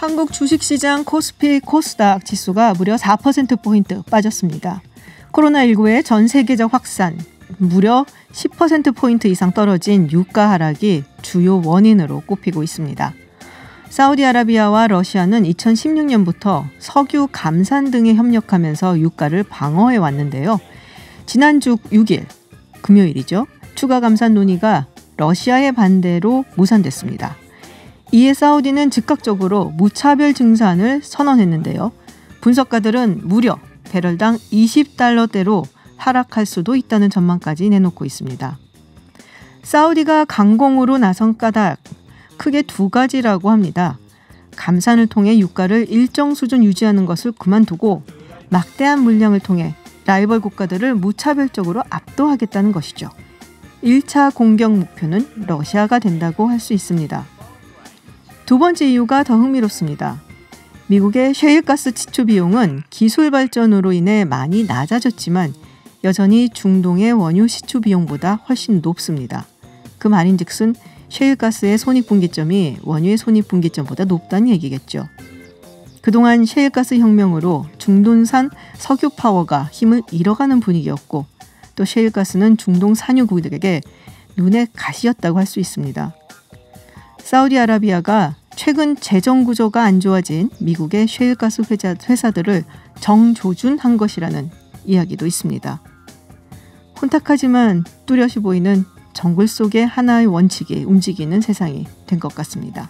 한국 주식시장 코스피 코스닥 지수가 무려 4%포인트 빠졌습니다. 코로나19의 전 세계적 확산, 무려 10%포인트 이상 떨어진 유가 하락이 주요 원인으로 꼽히고 있습니다. 사우디아라비아와 러시아는 2016년부터 석유 감산 등에 협력하면서 유가를 방어해 왔는데요. 지난주 6일, 금요일이죠. 추가 감산 논의가 러시아의 반대로 무산됐습니다. 이에 사우디는 즉각적으로 무차별 증산을 선언했는데요. 분석가들은 무려 배럴당 20달러대로 하락할 수도 있다는 전망까지 내놓고 있습니다. 사우디가 강공으로 나선 까닭, 크게 두 가지라고 합니다. 감산을 통해 유가를 일정 수준 유지하는 것을 그만두고 막대한 물량을 통해 라이벌 국가들을 무차별적으로 압도하겠다는 것이죠. 1차 공격 목표는 러시아가 된다고 할 수 있습니다. 두 번째 이유가 더 흥미롭습니다. 미국의 셰일가스 치수 비용은 기술 발전으로 인해 많이 낮아졌지만 여전히 중동의 원유 시추 비용보다 훨씬 높습니다. 그 말인즉슨 셰일가스의 손익분기점이 원유의 손익분기점보다 높다는 얘기겠죠. 그동안 셰일가스 혁명으로 중동산 석유 파워가 힘을 잃어가는 분위기였고 또 셰일가스는 중동 산유국에게 눈의 가시였다고 할 수 있습니다. 사우디아라비아가 최근 재정 구조가 안 좋아진 미국의 셰일가스 회사들을 정조준한 것이라는 이야기도 있습니다. 혼탁하지만 뚜렷이 보이는 정글 속의 하나의 원칙이 움직이는 세상이 된 것 같습니다.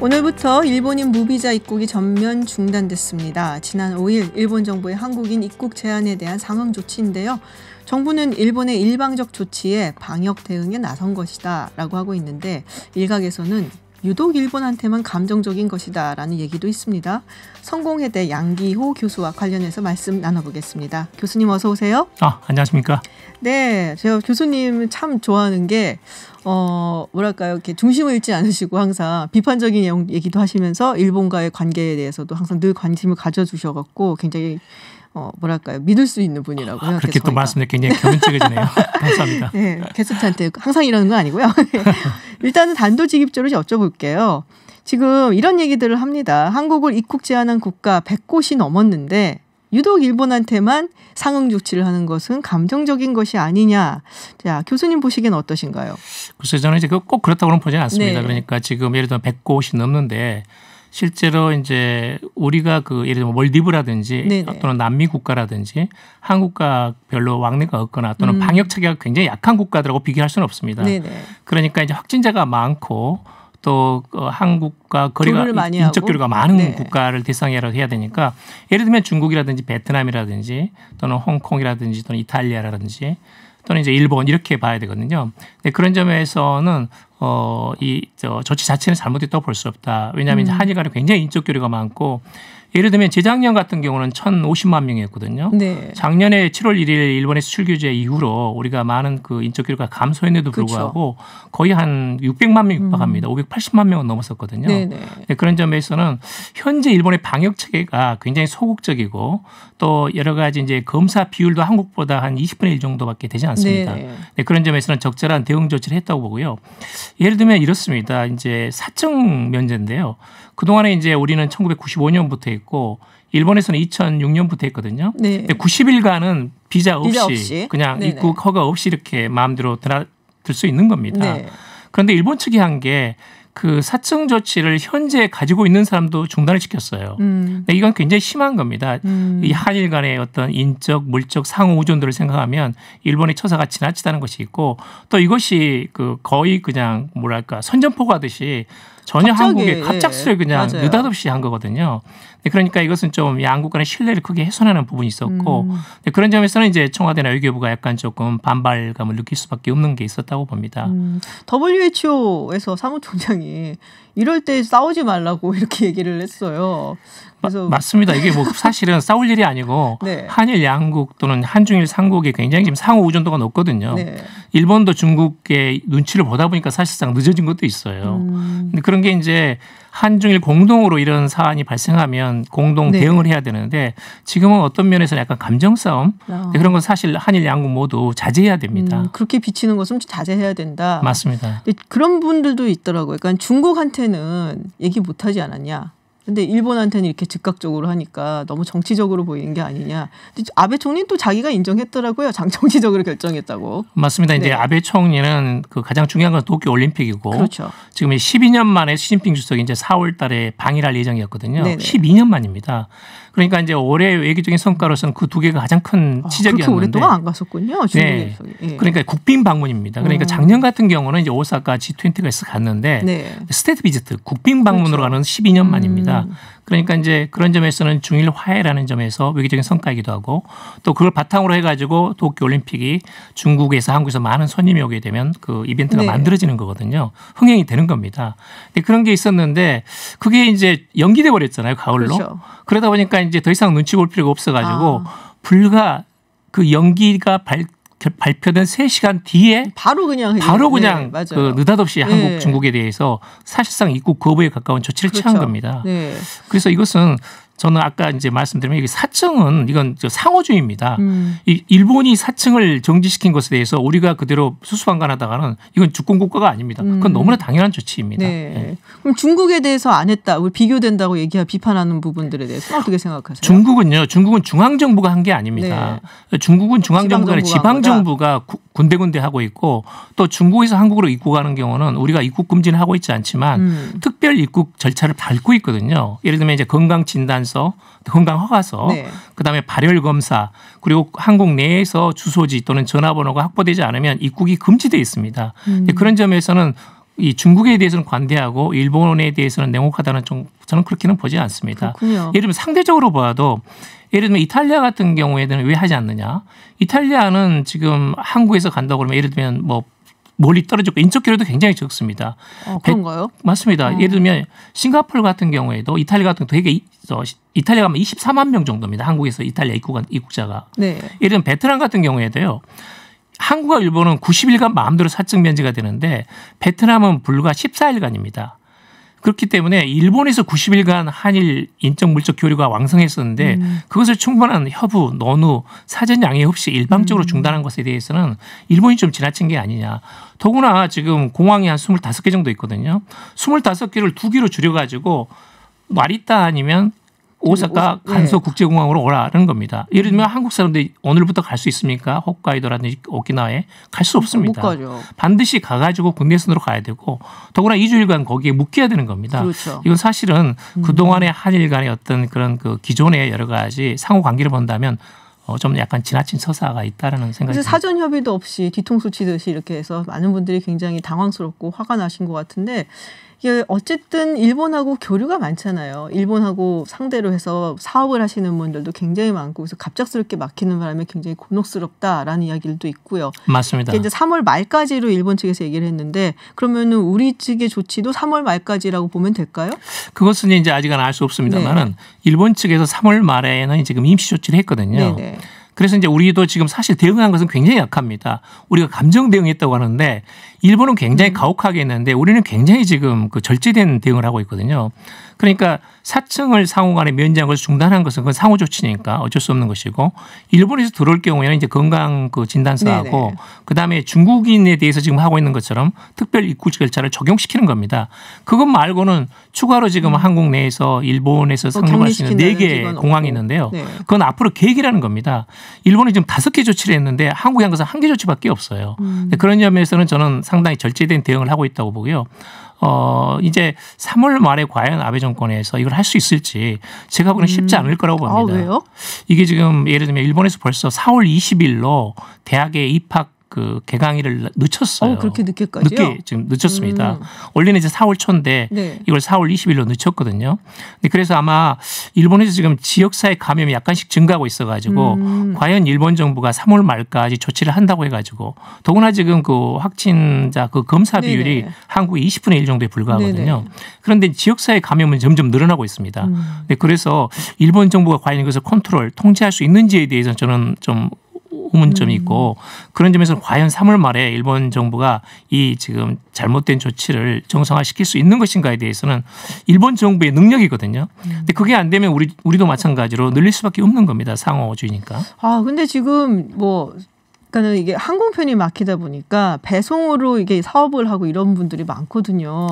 오늘부터 일본인 무비자 입국이 전면 중단됐습니다. 지난 5일 일본 정부의 한국인 입국 제한에 대한 상응 조치인데요. 정부는 일본의 일방적 조치에 방역 대응에 나선 것이다 라고 하고 있는데 일각에서는 유독 일본한테만 감정적인 것이다 라는 얘기도 있습니다. 성공회대 양기호 교수와 관련해서 말씀 나눠보겠습니다. 교수님 어서 오세요. 안녕하십니까. 네, 제가 교수님 참 좋아하는 게 뭐랄까요, 이렇게 중심을 잃지 않으시고 항상 비판적인 얘기도 하시면서 일본과의 관계에 대해서도 항상 늘 관심을 가져주셔갖고 굉장히 뭐랄까요, 믿을 수 있는 분이라고 생각해서 그렇게 또 말씀드리면 굉장히 겸연쩍어지네요. 감사합니다. 네, 게스트한테 항상 이러는 건 아니고요. 네. 일단은 단도직입적으로 여쭤볼게요. 지금 이런 얘기들을 합니다. 한국을 입국 제한한 국가 100곳이 넘었는데 유독 일본한테만 상응 조치를 하는 것은 감정적인 것이 아니냐. 자, 교수님 보시기엔 어떠신가요? 글쎄요, 저는 이제 꼭 그렇다고는 보지 않습니다. 네. 그러니까 지금 예를 들면 100곳이 넘는데 실제로 이제 우리가 예를 들면 몰디브라든지 네네. 또는 남미 국가라든지 한국과 별로 왕래가 없거나 또는 방역 체계가 굉장히 약한 국가들하고 비교할 수는 없습니다. 네네. 그러니까 이제 확진자가 많고 또 한국과 거리가 인적 교류가 많은 네. 국가를 대상으로 해야 되니까 예를 들면 중국이라든지 베트남이라든지 또는 홍콩이라든지 또는 이탈리아라든지 또는 이제 일본 이렇게 봐야 되거든요. 근데 그런 점에서는 조치 자체는 잘못됐다고 볼 수 없다. 왜냐하면 이제 한일 간에 굉장히 인적 교류가 많고 예를 들면 재작년 같은 경우는 1,050만 명이었거든요. 네. 작년에 7월 1일 일본의 수출 규제 이후로 우리가 많은 인적 교류가 감소했는데도 불구하고 그렇죠. 거의 한 600만 명 육박합니다. 580만 명은 넘었었거든요. 네, 그런 점에서는 현재 일본의 방역 체계가 굉장히 소극적이고 또 여러 가지 이제 검사 비율도 한국보다 한 20분의 1 정도밖에 되지 않습니다. 네, 그런 점에서는 적절한 대응 조치를 했다고 보고요. 예를 들면 이렇습니다. 이제 사적 면제인데요. 그동안에 이제 우리는 1995년부터 했고 일본에서는 2006년부터 했거든요. 네. 근데 90일간은 비자 없이 그냥 네네. 입국 허가 없이 이렇게 마음대로 들 수 있는 겁니다. 네. 그런데 일본 측이 한 게 사청 조치를 현재 가지고 있는 사람도 중단을 시켰어요. 근데 이건 굉장히 심한 겁니다. 이 한일 간의 어떤 인적, 물적 상호 의존도를 생각하면 일본의 처사가 지나치다는 것이 있고 또 이것이 거의 그냥 뭐랄까 선전포고하듯이 전혀 한국에 갑작스레 그냥 느닷없이 한 거거든요. 그러니까 이것은 좀 양국 간의 신뢰를 크게 훼손하는 부분이 있었고 그런 점에서는 이제 청와대나 외교부가 약간 조금 반발감을 느낄 수밖에 없는 게 있었다고 봅니다. WHO에서 사무총장이 이럴 때 싸우지 말라고 이렇게 얘기를 했어요. 그래서 맞습니다. 이게 뭐 사실은 싸울 일이 아니고 네. 한일 양국 또는 한중일 삼국이 굉장히 지금 상호 의존도가 높거든요. 네. 일본도 중국의 눈치를 보다 보니까 사실상 늦어진 것도 있어요. 근데 그런 게 이제 한중일 공동으로 이런 사안이 발생하면 공동 대응을 해야 되는데 지금은 어떤 면에서는 약간 감정 싸움 그런 건 사실 한일 양국 모두 자제해야 됩니다. 그렇게 비치는 것은 자제해야 된다. 맞습니다. 그런 분들도 있더라고요. 그러니까 중국한테는 얘기 못하지 않았냐. 근데 일본한테는 이렇게 즉각적으로 하니까 너무 정치적으로 보이는 게 아니냐. 근데 아베 총리는 또 자기가 인정했더라고요. 정치적으로 결정했다고. 맞습니다. 이제 아베 총리는 그 가장 중요한 건 도쿄 올림픽이고 그렇죠. 지금 12년 만에 시진핑 주석이 이제 4월 달에 방일할 예정이었거든요. 네네. 12년 만입니다. 그러니까 이제 올해 외교적인 성과로서는 그 두 개가 가장 큰 지적이었는데. 그렇게 오랫동안 안 갔었군요. 네. 그러니까 국빈 방문입니다. 그러니까 작년 같은 경우는 이제 오사카 G20가 갔는데 네. 스테이트 비지트 국빈 방문으로 가는 12년 만입니다. 그러니까 이제 그런 점에서는 중일 화해라는 점에서 외교적인 성과이기도 하고 또 그걸 바탕으로 해가지고 도쿄올림픽이 중국에서 한국에서 많은 손님이 오게 되면 그 이벤트가 만들어지는 거거든요. 흥행이 되는 겁니다. 그런 게 있었는데 그게 이제 연기돼 버렸잖아요. 가을로. 그렇죠. 그러다 보니까 이제 더 이상 눈치 볼 필요가 없어가지고 불과 그 연기가 발표된 3시간 뒤에 바로 그냥 그 느닷없이 한국 중국에 대해서 사실상 입국 거부에 가까운 조치를 취한 겁니다. 네. 그래서 이것은 저는 아까 이제 말씀드리면 이게 사청은 이건 상호주의입니다. 이 일본이 사청을 정지시킨 것에 대해서 우리가 그대로 수수방관하다가는 이건 주권 국가가 아닙니다. 그건 너무나 당연한 조치입니다. 네. 네. 그럼 중국에 대해서 안 했다, 우리 비교된다고 비판하는 부분들에 대해서 어떻게 생각하세요? 중국은 중앙정부가 한 게 아닙니다. 네. 중국은 중앙정부가 아니라 지방정부가 군데군데 하고 있고 또 중국에서 한국으로 입국하는 경우는 우리가 입국 금지는 하고 있지 않지만 특별 입국 절차를 밟고 있거든요. 예를 들면 이제 건강진단서, 건강허가서, 그다음에 발열검사, 그리고 한국 내에서 주소지 또는 전화번호가 확보되지 않으면 입국이 금지되어 있습니다. 그런 점에서는 이 중국에 대해서는 관대하고 일본에 대해서는 냉혹하다는 저는 그렇게는 보지 않습니다. 그렇군요. 예를 들면 상대적으로 봐도 예를 들면 이탈리아 같은 경우에는 왜 하지 않느냐. 이탈리아는 지금 한국에서 간다고 그러면 예를 들면 뭐 멀리 떨어졌고 인적 거리도 굉장히 적습니다. 그런가요? 맞습니다. 예를 들면 싱가포르 같은 경우에도 이탈리아 같은 경우 이탈리아 가면 24만 명 정도입니다. 한국에서 이탈리아 입국자가. 네. 예를 들면 베트남 같은 경우에도요. 한국과 일본은 90일간 마음대로 사적 면제가 되는데 베트남은 불과 14일간입니다. 그렇기 때문에 일본에서 90일간 한일 인적 물적 교류가 왕성했었는데 그것을 충분한 협의, 논의, 사전 양해 없이 일방적으로 중단한 것에 대해서는 일본이 좀 지나친 게 아니냐. 더구나 지금 공항이 한 25개 정도 있거든요. 25개를 2개로 줄여가지고 와리따 아니면 오사카 간소 국제공항으로 오라는 겁니다. 예를 들면 한국 사람들이 오늘부터 갈 수 있습니까? 홋카이도라든지 오키나와에 갈 수 없습니다. 못 가죠. 반드시 가가지고 국내선으로 가야 되고 더구나 2주일간 거기에 묵혀야 되는 겁니다. 그렇죠. 이건 사실은 그동안의 한일 간의 어떤 그런 그 기존의 여러 가지 상호 관계를 본다면 좀 약간 지나친 서사가 있다라는 생각이 듭니다. 사전 협의도 없이 뒤통수 치듯이 이렇게 해서 많은 분들이 굉장히 당황스럽고 화가 나신 것 같은데 이게 어쨌든 일본하고 교류가 많잖아요. 일본하고 상대로 해서 사업을 하시는 분들도 굉장히 많고 그래서 갑작스럽게 막히는 바람에 굉장히 곤혹스럽다라는 이야기들도 있고요. 맞습니다. 이제 3월 말까지로 일본 측에서 얘기를 했는데 그러면은 우리 측의 조치도 3월 말까지라고 보면 될까요? 그것은 이제 아직은 알 수 없습니다만은 일본 측에서 3월 말에는 지금 임시 조치를 했거든요. 네네. 그래서 이제 우리도 지금 사실 대응한 것은 굉장히 약합니다. 우리가 감정 대응했다고 하는데 일본은 굉장히 가혹하게 했는데 우리는 굉장히 지금 그 절제된 대응을 하고 있거든요. 그러니까 사청을 상호간에 면제한 것을 중단한 것은 그건 상호 조치니까 어쩔 수 없는 것이고 일본에서 들어올 경우에는 이제 건강 그 진단서하고 그다음에 중국인에 대해서 지금 하고 있는 것처럼 특별 입국 절차를 적용시키는 겁니다. 그것 말고는 추가로 지금 한국 내에서 일본에서 상륙할 수 있는 4개 공항이 있는데요. 그건 앞으로 계획이라는 겁니다. 일본이 지금 5개 조치를 했는데 한국에 한 것은 1개 조치밖에 없어요. 그런 점에서는 저는 상당히 절제된 대응을 하고 있다고 보고요. 이제 3월 말에 과연 아베 정권에서 이걸 할 수 있을지 제가 보기에는 쉽지 않을 거라고 봅니다. 왜요? 이게 지금 예를 들면 일본에서 벌써 4월 20일로 대학에 입학 그 개강일을 늦췄어요. 그렇게 늦게까지요? 지금 늦췄습니다. 원래는 이제 4월 초인데 이걸 4월 20일로 늦췄거든요. 그래서 아마 일본에서 지금 지역사회 감염이 약간씩 증가하고 있어가지고 과연 일본 정부가 3월 말까지 조치를 한다고 해가지고 더구나 지금 그 확진자 그 검사 비율이 한국의 20분의 1 정도에 불과하거든요. 그런데 지역사회 감염은 점점 늘어나고 있습니다. 그래서 일본 정부가 과연 이것을 통제할 수 있는지에 대해서는 저는 좀 의문점이 있고 그런 점에서 과연 3월 말에 일본 정부가 이 지금 잘못된 조치를 정상화시킬 수 있는 것인가에 대해서는 일본 정부의 능력이거든요. 근데 그게 안 되면 우리도 마찬가지로 늘릴 수밖에 없는 겁니다. 상호주의니까. 근데 지금 뭐 그러니까는 이게 항공편이 막히다 보니까 배송으로 이게 사업을 하고 이런 분들이 많거든요.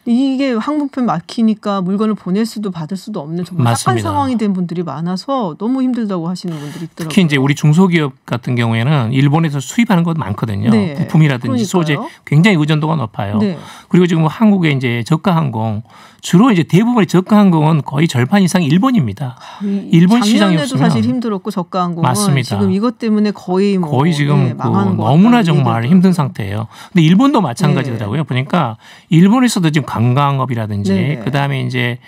이게 항공편 막히니까 물건을 보낼 수도 받을 수도 없는 정말 삭한 상황이 된 분들이 많아서 너무 힘들다고 하시는 분들이 있더라고요. 특히 이제 우리 중소기업 같은 경우에는 일본에서 수입하는 것도 많거든요. 네. 부품이라든지 소재 굉장히 의존도가 높아요. 네. 그리고 지금 한국의 이제 저가항공 주로 이제 대부분의 저가항공은 거의 절반 이상이 일본입니다. 일본 시장이 없으면 작년에도 사실 힘들었고 저가항공은 맞습니다. 지금 이것 때문에 거의 지금 너무나 정말 힘든 상태예요. 근데 일본도 마찬가지더라고요. 보니까 일본에서도 지금 관광업이라든지 그다음에 이제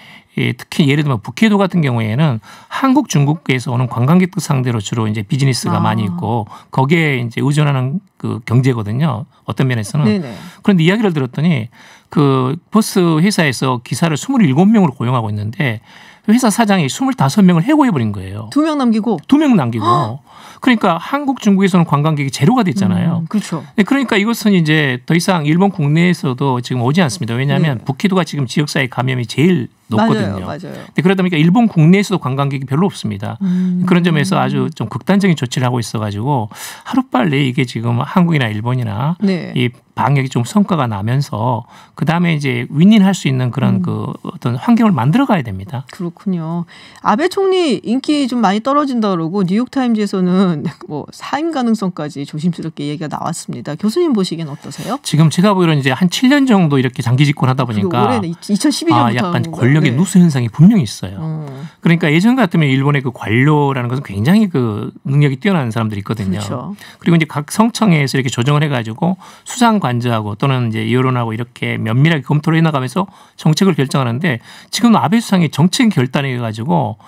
특히 예를 들면 북해도 같은 경우에는 한국, 중국에서 오는 관광객들 상대로 주로 이제 비즈니스가 많이 있고 거기에 이제 의존하는 그 경제거든요. 어떤 면에서는. 네네. 그런데 이야기를 들었더니 그 버스 회사에서 기사를 27명으로 고용하고 있는데 회사 사장이 25명을 해고해버린 거예요. 2명 남기고? 2명 남기고. 그러니까 한국, 중국에서는 관광객이 제로가 됐잖아요. 그렇죠. 그러니까 이것은 이제 더 이상 일본 국내에서도 지금 오지 않습니다. 왜냐하면 북해도가 지금 지역사회 감염이 제일 높거든요. 맞아요. 그러다 보니까 일본 국내에서도 관광객이 별로 없습니다. 그런 점에서 아주 좀 극단적인 조치를 하고 있어가지고 하루빨리 이게 지금 한국이나 일본이나 이 방역이 좀 성과가 나면서 그다음에 이제 윈윈할 수 있는 그런 그 어떤 환경을 만들어 가야 됩니다. 그렇군요. 아베 총리 인기 좀 많이 떨어진다 그러고 뉴욕타임즈에서는 뭐 사임 가능성까지 조심스럽게 얘기가 나왔습니다. 교수님 보시기엔 어떠세요? 지금 제가 보기로는 이제 한 7년 정도 이렇게 장기 집권하다 보니까 올해는 2012년부터 약간 권력의 누수 현상이 분명히 있어요. 그러니까 예전 같으면 일본의 그 관료라는 것은 굉장히 그 능력이 뛰어난 사람들이 있거든요. 그렇죠. 그리고 이제 각 성청에서 이렇게 조정을 해가지고 수상 관저하고 또는 이제 여론하고 이렇게 면밀하게 검토를 해나가면서 정책을 결정하는데 지금 아베 수상이 정책 결단해가지고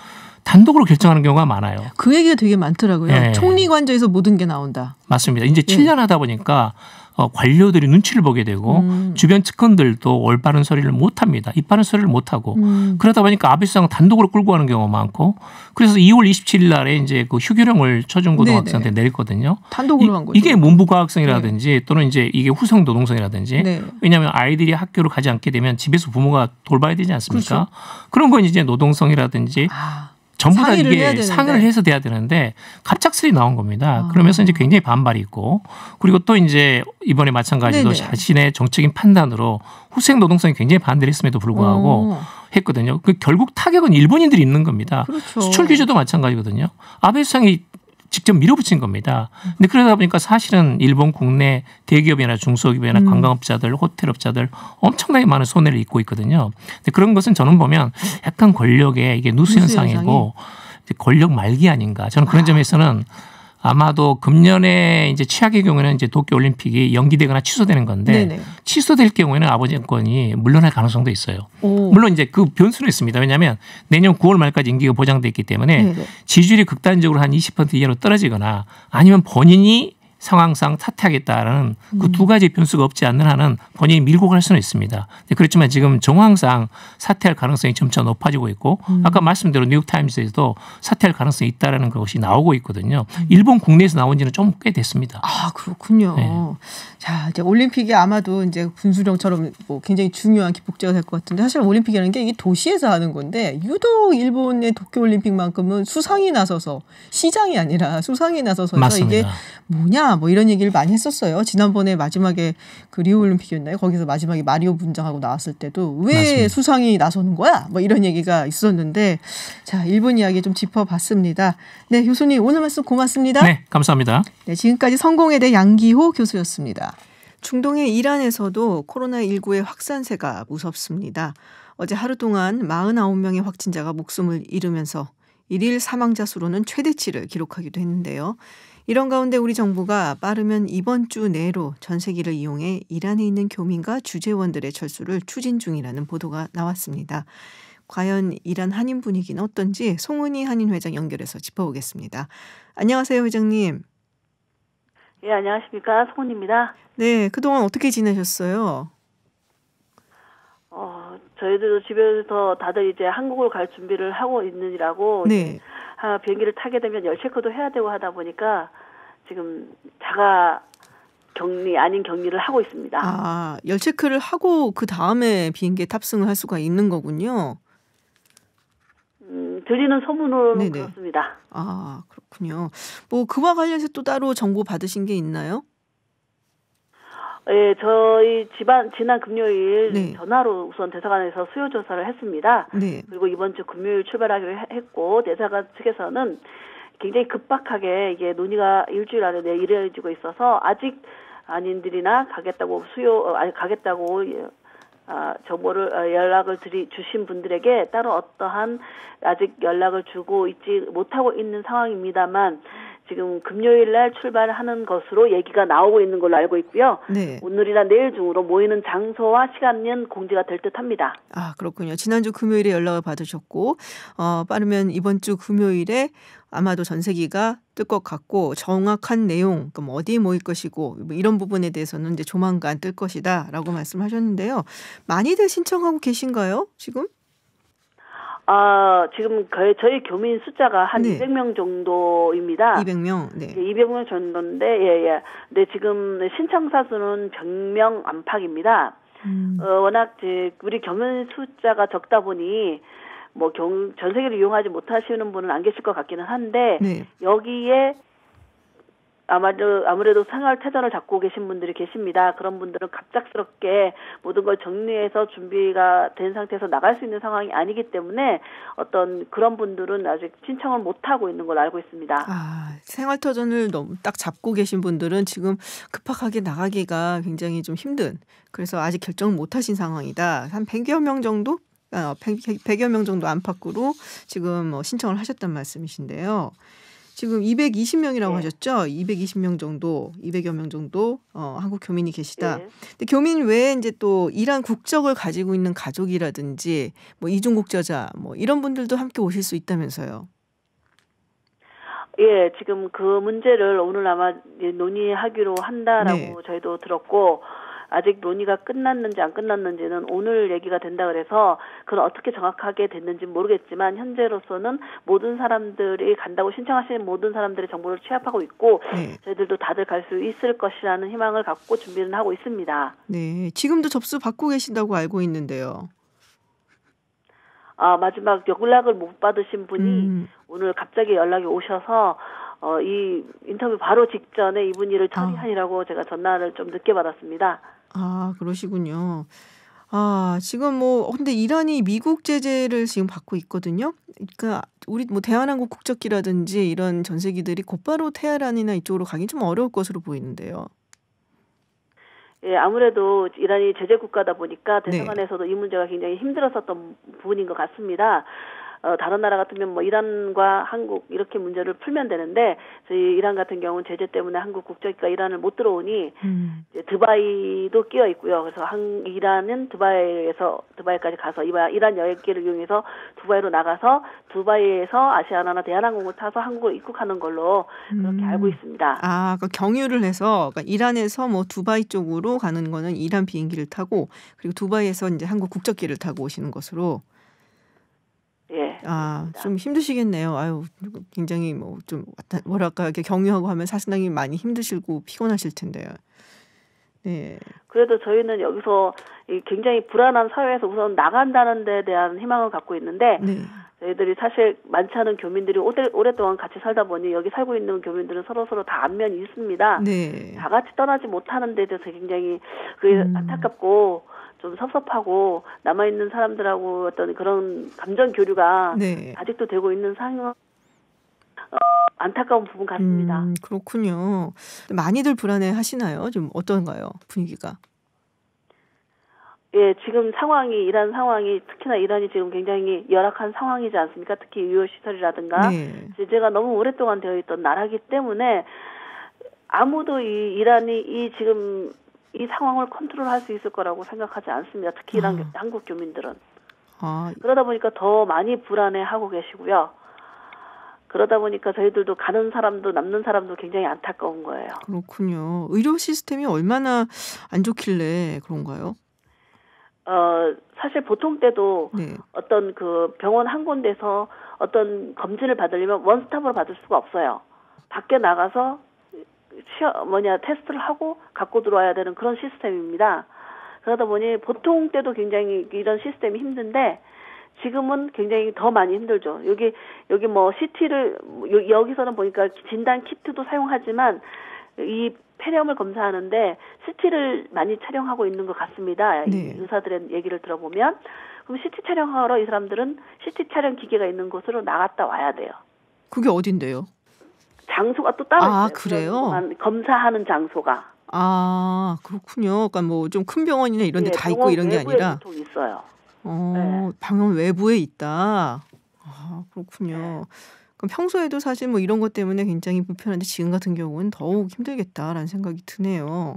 단독으로 결정하는 경우가 많아요. 그 얘기가 되게 많더라고요. 네. 총리 관저에서 모든 게 나온다. 맞습니다. 이제 7년 하다 보니까 관료들이 눈치를 보게 되고 주변 측근들도 올바른 소리를 못합니다. 입바른 소리를 못하고 그러다 보니까 아베 수상 단독으로 끌고 가는 경우가 많고 그래서 2월 27일 날에 이제 그 휴교령을 초중고등학생한테 내렸거든요. 단독으로 한 거죠. 이게 문부과학생이라든지 또는 이제 이게 후성 노동생이라든지 왜냐하면 아이들이 학교를 가지 않게 되면 집에서 부모가 돌봐야 되지 않습니까? 그렇죠. 그런 건 이제 노동성이라든지 전부 다 이게 상의를 해서 돼야 되는데 갑작스레 나온 겁니다. 그러면서 이제 굉장히 반발이 있고 그리고 또 이제 이번에 마찬가지로 자신의 정책인 판단으로 후생 노동성이 굉장히 반대를 했음에도 불구하고 했거든요. 그 결국 타격은 일본인들이 있는 겁니다. 그렇죠. 수출 규제도 마찬가지거든요. 아베 수상이 직접 밀어붙인 겁니다. 근데 그러다 보니까 사실은 일본 국내 대기업이나 중소기업이나 관광업자들, 호텔업자들 엄청나게 많은 손해를 입고 있거든요. 근데 그런 것은 저는 보면 약간 권력의 이게 누수 현상이고 권력 말기 아닌가. 저는 그런 점에서는 아마도 금년에 이제 최악의 경우에는 이제 도쿄올림픽이 연기되거나 취소되는 건데 취소될 경우에는 아버지 정권이 물러날 가능성도 있어요. 물론 이제 그 변수는 있습니다. 왜냐하면 내년 9월 말까지 임기가 보장돼 있기 때문에 지지율이 극단적으로 한 20% 이하로 떨어지거나 아니면 본인이 상황상 사퇴하겠다라는 그 두 가지 변수가 없지 않는 한은 본인이 밀고 갈 수는 있습니다. 그렇지만 지금 정황상 사퇴할 가능성이 점차 높아지고 있고 아까 말씀대로 뉴욕타임즈에서도 사퇴할 가능성이 있다라는 것이 나오고 있거든요. 일본 국내에서 나온 지는 좀 꽤 됐습니다. 아, 그렇군요. 네. 자, 이제 올림픽이 아마도 이제 분수령처럼 뭐 굉장히 중요한 기폭제가 될 것 같은데 사실 올림픽이라는 게 이게 도시에서 하는 건데 유독 일본의 도쿄올림픽만큼은 수상이 나서서 시장이 아니라 수상이 나서서 이게 뭐냐 뭐 이런 얘기를 많이 했었어요. 지난번에 마지막에 그 리우올림픽이었나요? 거기서 마지막에 마리오 분장하고 나왔을 때도 왜 맞습니다. 수상이 나서는 거야? 뭐 이런 얘기가 있었는데 자, 일본 이야기 좀 짚어봤습니다. 네, 교수님 오늘 말씀 고맙습니다. 네, 감사합니다. 네, 지금까지 성공회대 양기호 교수였습니다. 중동의 이란에서도 코로나19의 확산세가 무섭습니다. 어제 하루 동안 49명의 확진자가 목숨을 잃으면서 일일 사망자 수로는 최대치를 기록하기도 했는데요. 이런 가운데 우리 정부가 빠르면 이번 주 내로 전세기를 이용해 이란에 있는 교민과 주재원들의 철수를 추진 중이라는 보도가 나왔습니다. 과연 이란 한인 분위기는 어떤지 송은희 한인 회장 연결해서 짚어보겠습니다. 안녕하세요, 회장님. 예, 안녕하십니까. 송은희입니다. 네, 그동안 어떻게 지내셨어요? 저희들도 집에서 다들 이제 한국을 갈 준비를 하고 있느라고 비행기를 타게 되면 열 체크도 해야 되고 하다 보니까 지금 자가 격리 아닌 격리를 하고 있습니다. 아, 열 체크를 하고 그 다음에 비행기에 탑승을 할 수가 있는 거군요. 들리는 소문으로는 그렇습니다. 아, 그렇군요. 뭐 그와 관련해서 또 따로 정보 받으신 게 있나요? 예, 저희 지난 금요일 전화로 우선 대사관에서 수요 조사를 했습니다. 그리고 이번 주 금요일 출발하기로 했고, 대사관 측에서는 굉장히 급박하게 이게 논의가 일주일 안에 이루어지고 있어서 아직 안인들이나 가겠다고 정보를 연락을 주신 분들에게 따로 어떠한 아직 연락을 주고 있지 못하고 있는 상황입니다만, 지금 금요일 날 출발하는 것으로 얘기가 나오고 있는 걸로 알고 있고요. 오늘이나 내일 중으로 모이는 장소와 시간은 공지가 될 듯합니다. 아, 그렇군요. 지난주 금요일에 연락을 받으셨고 빠르면 이번 주 금요일에 아마도 전세기가 뜰 것 같고, 정확한 내용, 그럼 어디에 모일 것이고 뭐 이런 부분에 대해서는 이제 조만간 뜰 것이다라고 말씀하셨는데요. 많이들 신청하고 계신가요, 지금? 지금 저희 교민 숫자가 한 200명 정도입니다. 200명, 200명 정도인데, 근데 지금 신청사 수는 100명 안팎입니다. 워낙 우리 교민 숫자가 적다 보니 뭐 전세기를 이용하지 못하시는 분은 안 계실 것 같기는 한데, 여기에 아무래도 생활 태전을 잡고 계신 분들이 계십니다. 그런 분들은 갑작스럽게 모든 걸 정리해서 준비가 된 상태에서 나갈 수 있는 상황이 아니기 때문에 어떤 그런 분들은 아직 신청을 못하고 있는 걸로 알고 있습니다. 생활 터전을 너무 딱 잡고 계신 분들은 지금 급하게 나가기가 굉장히 좀 힘든, 그래서 아직 결정을 못하신 상황이다. 한 100여 명 정도? 100여 명 정도 안팎으로 지금 신청을 하셨단 말씀이신데요. 지금 220명이라고 하셨죠? 220명 정도, 200여 명 정도 한국 교민이 계시다. 근데 교민 외에 이제 또 이란 국적을 가지고 있는 가족이라든지 뭐 이중국적자 뭐 이런 분들도 함께 오실 수 있다면서요. 예, 지금 그 문제를 오늘 아마 논의하기로 한다라고 저희도 들었고, 아직 논의가 끝났는지 안 끝났는지는 오늘 얘기가 된다 그래서 그건 어떻게 정확하게 됐는지는 모르겠지만, 현재로서는 모든 사람들이 간다고 신청하시는 모든 사람들의 정보를 취합하고 있고, 저희들도 다들 갈 수 있을 것이라는 희망을 갖고 준비는 하고 있습니다. 네, 지금도 접수 받고 계신다고 알고 있는데요. 마지막 연락을 못 받으신 분이 오늘 갑자기 연락이 오셔서 이 인터뷰 바로 직전에 이분 일을 처리하니라고 제가 전화를 좀 늦게 받았습니다. 그러시군요. 지금 근데 이란이 미국 제재를 지금 받고 있거든요. 그러니까 우리 뭐 대한항공 국적기라든지 이런 전세기들이 곧바로 테헤란이나 이쪽으로 가긴 좀 어려울 것으로 보이는데요. 예, 아무래도 이란이 제재 국가다 보니까 대사관에서도 이 문제가 굉장히 힘들었었던 부분인 것 같습니다. 다른 나라 같으면 뭐 이란과 한국 이렇게 문제를 풀면 되는데, 저희 이란 같은 경우는 제재 때문에 한국 국적기가 이란을 못 들어오니 이제 드바이도 끼어 있고요. 그래서 이란은 두바이까지 가서 이란 여행기를 이용해서 두바이로 나가서 두바이에서 아시아나나 대한항공을 타서 한국으로 입국하는 걸로 그렇게 알고 있습니다. 그러니까 경유를 해서, 그러니까 이란에서 뭐 두바이 쪽으로 가는 거는 이란 비행기를 타고, 그리고 두바이에서 이제 한국 국적기를 타고 오시는 것으로. 좀 힘드시겠네요. 굉장히 좀 뭐랄까, 이렇게 경유하고 하면 사실상이 많이 힘드시고 피곤하실 텐데요. 네. 그래도 저희는 여기서 굉장히 불안한 사회에서 우선 나간다는 데 대한 희망을 갖고 있는데, 저희들이 사실 많지 않은 교민들이 오랫동안 같이 살다 보니 여기 살고 있는 교민들은 서로 다 안면이 있습니다. 다 같이 떠나지 못하는 데 대해서 굉장히 그게 안타깝고 좀 섭섭하고, 남아있는 사람들하고 어떤 그런 감정 교류가 아직도 되고 있는 상황, 안타까운 부분 같습니다. 그렇군요. 많이들 불안해 하시나요? 좀 어떤가요, 분위기가? 예, 지금 이란 상황이, 특히나 이란이 지금 굉장히 열악한 상황이지 않습니까? 특히 유효시설이라든가 제재가 너무 오랫동안 되어 있던 나라이기 때문에 아무도 이란이 지금 이 상황을 컨트롤할 수 있을 거라고 생각하지 않습니다. 특히 한국 교민들은. 그러다 보니까 더 많이 불안해하고 계시고요. 그러다 보니까 저희들도 가는 사람도 남는 사람도 굉장히 안타까운 거예요. 그렇군요. 의료 시스템이 얼마나 안 좋길래 그런가요? 사실 보통 때도 어떤 그 병원 한 군데서 어떤 검진을 받으려면 원스톱으로 받을 수가 없어요. 밖에 나가서 테스트를 하고 갖고 들어와야 되는 그런 시스템입니다. 그러다 보니 보통 때도 굉장히 이런 시스템이 힘든데, 지금은 굉장히 더 많이 힘들죠. 여기 뭐 CT를 여기서는 보니까 진단 키트도 사용하지만 이 폐렴을 검사하는데 CT를 많이 촬영하고 있는 것 같습니다. 네. 의사들의 얘기를 들어보면. 그럼 CT 촬영하러 이 사람들은 CT 촬영 기계가 있는 곳으로 나갔다 와야 돼요. 그게 어딘데요? 장소가 또 따로 있어요. 그래요? 검사하는 장소가. 그렇군요. 그러니까 뭐 좀 큰 병원이나 이런 데 다 있고 이런 게 아니라. 보통 있어요. 네. 병원 외부에 있다. 그렇군요. 네. 그럼 평소에도 사실 뭐 이런 것 때문에 굉장히 불편한데 지금 같은 경우는 더욱 힘들겠다라는 생각이 드네요.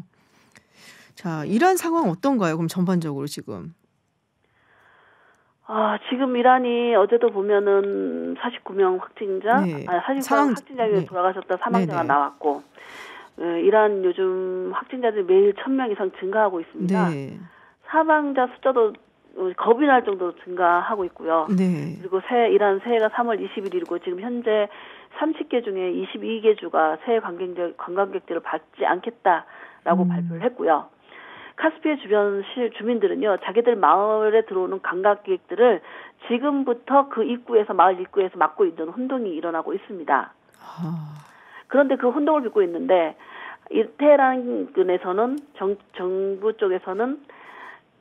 자, 이란 상황 어떤가요? 그럼 전반적으로 지금. 지금 이란이 어제도 보면은 49명 확진자, 네. 49명 확진자가 돌아가셨다 사망자가 나왔고, 이란 요즘 확진자들이 매일 1,000명 이상 증가하고 있습니다. 네. 사망자 숫자도 겁이 날 정도로 증가하고 있고요. 네. 그리고 이란 새해가 3월 20일이고 지금 현재 30개 중에 22개 주가 새해 관광객들을 받지 않겠다라고 발표를 했고요. 카스피해 주변 주민들은요, 자기들 마을에 들어오는 관광객들을 지금부터 마을 입구에서 막고 있는 혼동이 일어나고 있습니다. 그런데 그 혼동을 빚고 있는데, 이 테헤란에서는 정부 쪽에서는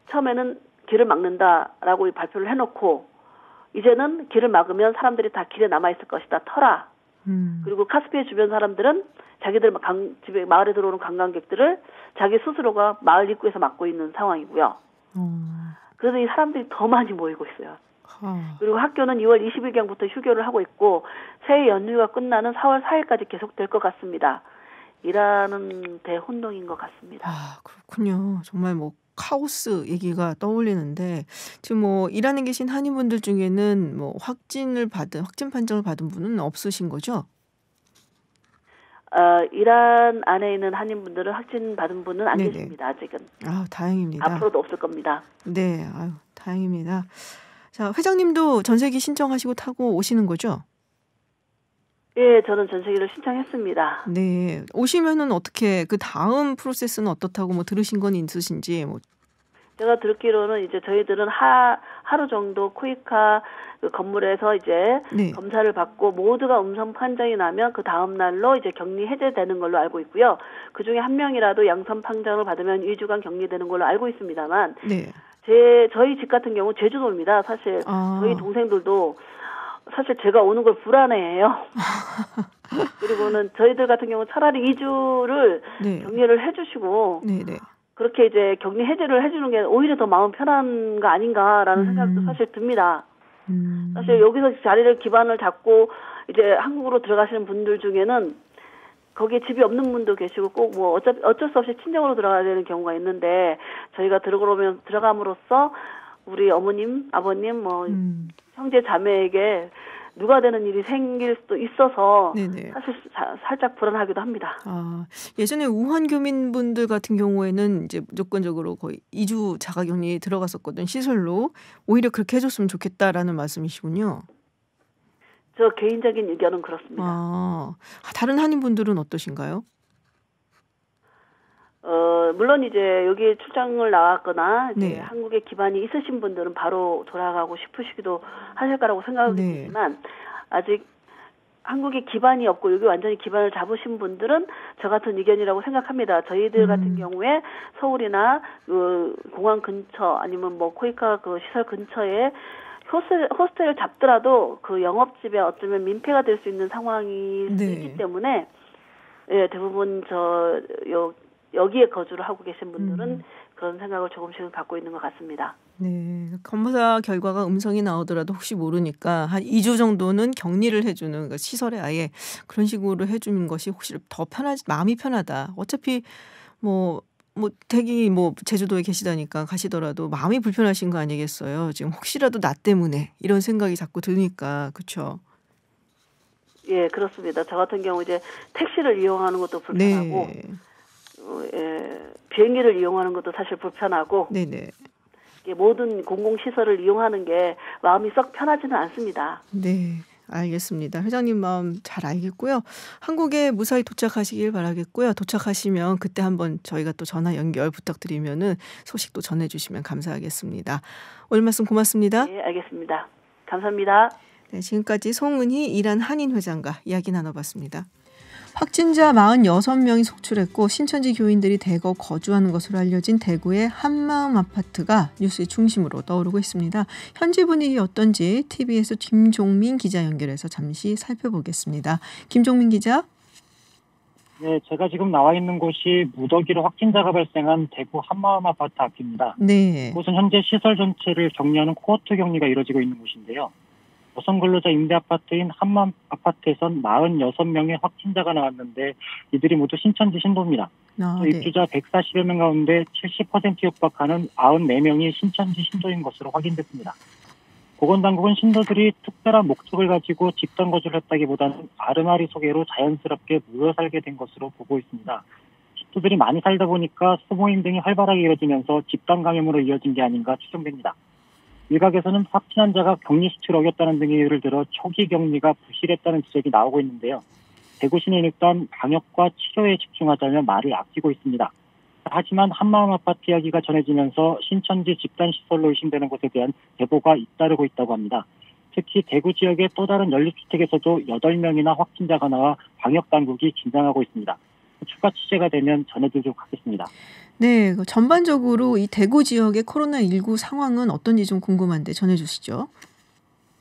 처음에는 길을 막는다라고 발표를 해놓고, 이제는 길을 막으면 사람들이 다 길에 남아있을 것이다, 터라. 그리고 카스피해 주변 사람들은 자기들 집에 마을에 들어오는 관광객들을 자기 스스로가 마을 입구에서 막고 있는 상황이고요. 그래서 이 사람들이 더 많이 모이고 있어요. 그리고 학교는 2월 20일경부터 휴교를 하고 있고 새해 연휴가 끝나는 4월 4일까지 계속될 것 같습니다. 이라는 대혼동인 것 같습니다. 그렇군요. 정말 뭐 카오스 얘기가 떠올리는데 지금 뭐 일하는 계신 한인분들 중에는 뭐 확진 판정을 받은 분은 없으신 거죠? 이란 안에 있는 한인분들은 확진 받은 분은 안 계십니다. 아직은. 다행입니다. 앞으로도 없을 겁니다. 네, 다행입니다. 자, 회장님도 전세기 신청하시고 타고 오시는 거죠? 예, 저는 전세기를 신청했습니다. 네, 오시면은 어떻게 그 다음 프로세스는 어떻다고 뭐 들으신 건 있으신지 뭐. 제가 듣기로는 이제 저희들은 하루 정도 코이카 그 건물에서 이제 검사를 받고 모두가 음성 판정이 나면 그 다음 날로 이제 격리 해제되는 걸로 알고 있고요. 그 중에 한 명이라도 양성 판정을 받으면 2주간 격리되는 걸로 알고 있습니다만, 저희 집 같은 경우 제주도입니다. 사실 저희 동생들도 사실 제가 오는 걸 불안해해요. 그리고는 저희들 같은 경우 차라리 2주를 격리를 해주시고. 그렇게 이제 격리 해제를 해주는 게 오히려 더 마음 편한 거 아닌가라는 생각도 사실 듭니다. 사실 여기서 자리를 기반을 잡고 이제 한국으로 들어가시는 분들 중에는 거기에 집이 없는 분도 계시고 꼭 뭐 어쩔 수 없이 친정으로 들어가야 되는 경우가 있는데 저희가 들어감으로써 우리 어머님, 아버님, 형제 자매에게 누가 되는 일이 생길 수도 있어서 사실 살짝 불안하기도 합니다. 예전에 우한 교민분들 같은 경우에는 이제 무조건적으로 거의 2주 자가격리에 들어갔었거든, 시설로. 오히려 그렇게 해줬으면 좋겠다라는 말씀이시군요. 저 개인적인 의견은 그렇습니다. 다른 한인분들은 어떠신가요? 물론 이제 여기 출장을 나왔거나 이제 한국에 기반이 있으신 분들은 바로 돌아가고 싶으시기도 하실 거라고 생각이 되지만 아직 한국에 기반이 없고 여기 완전히 기반을 잡으신 분들은 저 같은 의견이라고 생각합니다. 저희들 같은 경우에 서울이나 그 공항 근처 아니면 뭐 코이카 그 시설 근처에 호스텔을 잡더라도 그 영업집에 어쩌면 민폐가 될 수 있는 상황이 있기 때문에 대부분 여기에 거주를 하고 계신 분들은 그런 생각을 조금씩은 갖고 있는 것 같습니다. 네, 검사 결과가 음성이 나오더라도 혹시 모르니까 한 2주 정도는 격리를 해주는, 그러니까 시설에 아예 그런 식으로 해주는 것이 혹시 더 마음이 편하다. 어차피 제주도에 계시다니까 가시더라도 마음이 불편하신 거 아니겠어요? 지금 혹시라도 나 때문에 이런 생각이 자꾸 드니까. 그렇죠? 예, 그렇습니다. 저 같은 경우 이제 택시를 이용하는 것도 불편하고 비행기를 이용하는 것도 사실 불편하고 모든 공공시설을 이용하는 게 마음이 썩 편하지는 않습니다. 네, 알겠습니다. 회장님 마음 잘 알겠고요. 한국에 무사히 도착하시길 바라겠고요. 도착하시면 그때 한번 저희가 또 전화 연결 부탁드리면은 소식도 전해주시면 감사하겠습니다. 오늘 말씀 고맙습니다. 네, 알겠습니다. 감사합니다. 네, 지금까지 송은희 이란 한인 회장과 이야기 나눠봤습니다. 확진자 46명이 속출했고 신천지 교인들이 대거 거주하는 것으로 알려진 대구의 한마음 아파트가 뉴스의 중심으로 떠오르고 있습니다. 현지 분위기 어떤지 TBS 김종민 기자 연결해서 잠시 살펴보겠습니다. 김종민 기자. 네, 제가 지금 나와 있는 곳이 무더기로 확진자가 발생한 대구 한마음 아파트 앞입니다. 네. 이곳은 현재 시설 전체를 격리하는 코호트 격리가 이루어지고 있는 곳인데요. 여성 근로자 임대 아파트인 한마음 아파트에선 46명의 확진자가 나왔는데 이들이 모두 신천지 신도입니다. 네. 입주자 140여 명 가운데 70% 육박하는 94명이 신천지 신도인 것으로 확인됐습니다. 보건당국은 신도들이 특별한 목적을 가지고 집단 거주를 했다기보다는 아르마리 소개로 자연스럽게 모여 살게 된 것으로 보고 있습니다. 신도들이 많이 살다 보니까 소모임 등이 활발하게 이뤄지면서 집단 감염으로 이어진 게 아닌가 추정됩니다. 일각에서는 확진 환자가 격리 수치를 어겼다는 등의 이유를 들어 초기 격리가 부실했다는 지적이 나오고 있는데요. 대구시는 일단 방역과 치료에 집중하자며 말을 아끼고 있습니다. 하지만 한마음 아파트 이야기가 전해지면서 신천지 집단시설로 의심되는 곳에 대한 제보가 잇따르고 있다고 합니다. 특히 대구 지역의 또 다른 연립주택에서도 8명이나 확진자가 나와 방역당국이 긴장하고 있습니다. 추가 취재가 되면 전해드리도록 하겠습니다. 네, 전반적으로 이 대구 지역의 코로나19 상황은 어떤지 좀 궁금한데 전해주시죠.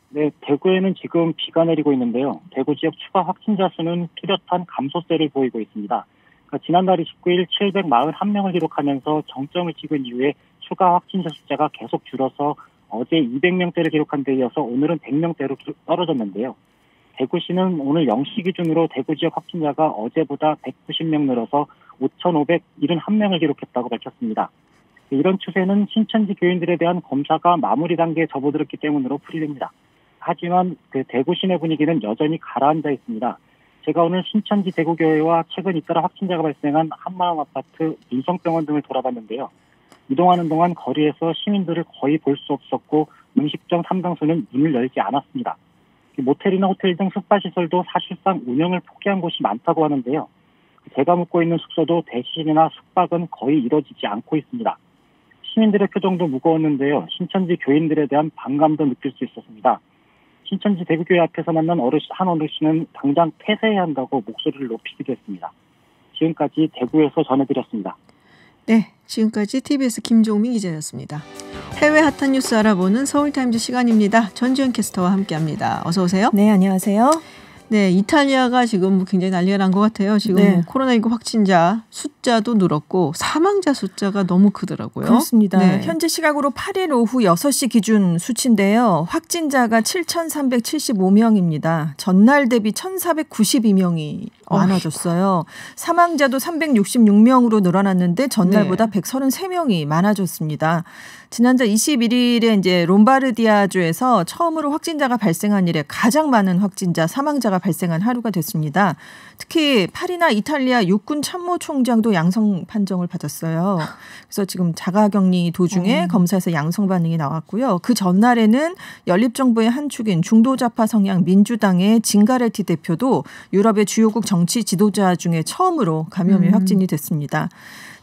네, 대구에는 지금 비가 내리고 있는데요. 대구 지역 추가 확진자 수는 뚜렷한 감소세를 보이고 있습니다. 그러니까 지난달 29일 741명을 기록하면서 정점을 찍은 이후에 추가 확진자 숫자가 계속 줄어서 어제 200명대를 기록한 데 이어서 오늘은 100명대로 떨어졌는데요. 대구시는 오늘 0시 기준으로 대구 지역 확진자가 어제보다 190명 늘어서 5,571명을 기록했다고 밝혔습니다. 이런 추세는 신천지 교인들에 대한 검사가 마무리 단계에 접어들었기 때문으로 풀이됩니다. 하지만 대구 시내 분위기는 여전히 가라앉아 있습니다. 제가 오늘 신천지 대구교회와 최근 잇따라 확진자가 발생한 한마음 아파트, 민성병원 등을 돌아봤는데요. 이동하는 동안 거리에서 시민들을 거의 볼 수 없었고 음식점 상당수는 문을 열지 않았습니다. 모텔이나 호텔 등 숙박시설도 사실상 운영을 포기한 곳이 많다고 하는데요. 제가 묵고 있는 숙소도 대시이나 숙박은 거의 이뤄지지 않고 있습니다. 시민들의 표정도 무거웠는데요. 신천지 교인들에 대한 반감도 느낄 수 있었습니다. 신천지 대구교회 앞에서 만난 한 어르신은 당장 폐쇄해야 한다고 목소리를 높이기도 했습니다. 지금까지 대구에서 전해드렸습니다. 네, 지금까지 TBS 김종민 기자였습니다. 해외 핫한 뉴스 알아보는 서울타임즈 시간입니다. 전지현 캐스터와 함께합니다. 어서 오세요. 네, 안녕하세요. 네, 이탈리아가 지금 굉장히 난리가 난 것 같아요. 지금 네. 코로나19 확진자 숫자도 늘었고 사망자 숫자가 너무 크더라고요. 그렇습니다. 네. 현재 시각으로 8일 오후 6시 기준 수치인데요. 확진자가 7,375명입니다. 전날 대비 1,492명이 많아졌어요. 사망자도 366명으로 늘어났는데 전날보다 네. 133명이 많아졌습니다. 지난달 21일에 이제 롬바르디아주에서 처음으로 확진자가 발생한 이래 가장 많은 확진자, 사망자가 발생한 하루가 됐습니다. 특히 파리나 이탈리아 육군 참모총장도 양성 판정을 받았어요. 그래서 지금 자가격리 도중에 검사에서 양성 반응이 나왔고요. 그 전날에는 연립정부의 한 축인 중도좌파 성향 민주당의 징가레티 대표도 유럽의 주요국 정치 지도자 중에 처음으로 감염이 확진이 됐습니다.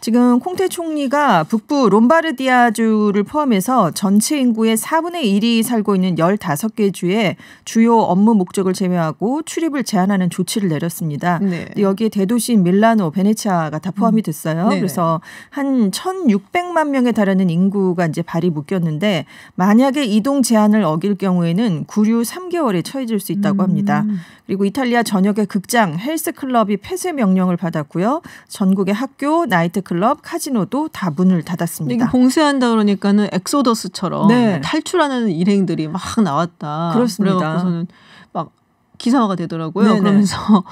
지금 콩테 총리가 북부 롬바르디아주를 포함해서 전체 인구의 4분의 1이 살고 있는 15개 주에 주요 업무 목적을 제외하고 출입을 제한하는 조치를 내렸습니다. 네. 여기에 대도시인 밀라노, 베네치아가 다 포함이 됐어요. 네. 그래서 한 1,600만 명에 달하는 인구가 이제 발이 묶였는데 만약에 이동 제한을 어길 경우에는 구류 3개월에 처해질 수 있다고 합니다. 그리고 이탈리아 전역의 극장, 헬스클럽이 폐쇄 명령을 받았고요. 전국의 학교, 나이트클럽, 카지노도 다 문을 닫았습니다. 이게 봉쇄한다 그러니까는 엑소더스처럼 네. 탈출하는 일행들이 막 나왔다. 그렇습니다. 그래서 막 기사화가 되더라고요. 네네. 그러면서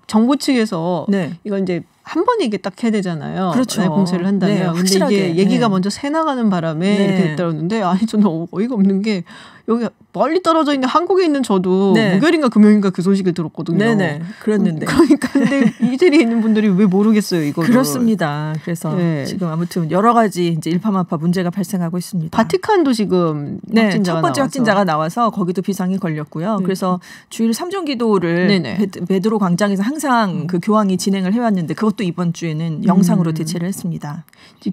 정부 측에서 네. 이건 이제 한 번에 이게 딱 해야 되잖아요. 그렇죠. 봉쇄를 한다면. 네, 근데 이게 얘기가 먼저 새 나가는 바람에 이렇게 됐다는데 아니 저는 어이가 없는 게 여기 멀리 떨어져 있는 한국에 있는 저도 네. 목요일인가 금요일인가 그 소식을 들었거든요. 네네. 그랬는데. 그러니까 근데 이태리에 있는 분들이 왜 모르겠어요, 이거를. 그렇습니다. 그래서 네. 지금 아무튼 여러 가지 이제 일파만파 문제가 발생하고 있습니다. 바티칸도 지금 네, 첫 번째 확진자가 나와서 거기도 비상이 걸렸고요. 그래서 주일 3종 기도를 베드로 광장에서 항상 그 교황이 진행을 해왔는데 그것도 이번 주에는 영상으로 대체를 했습니다.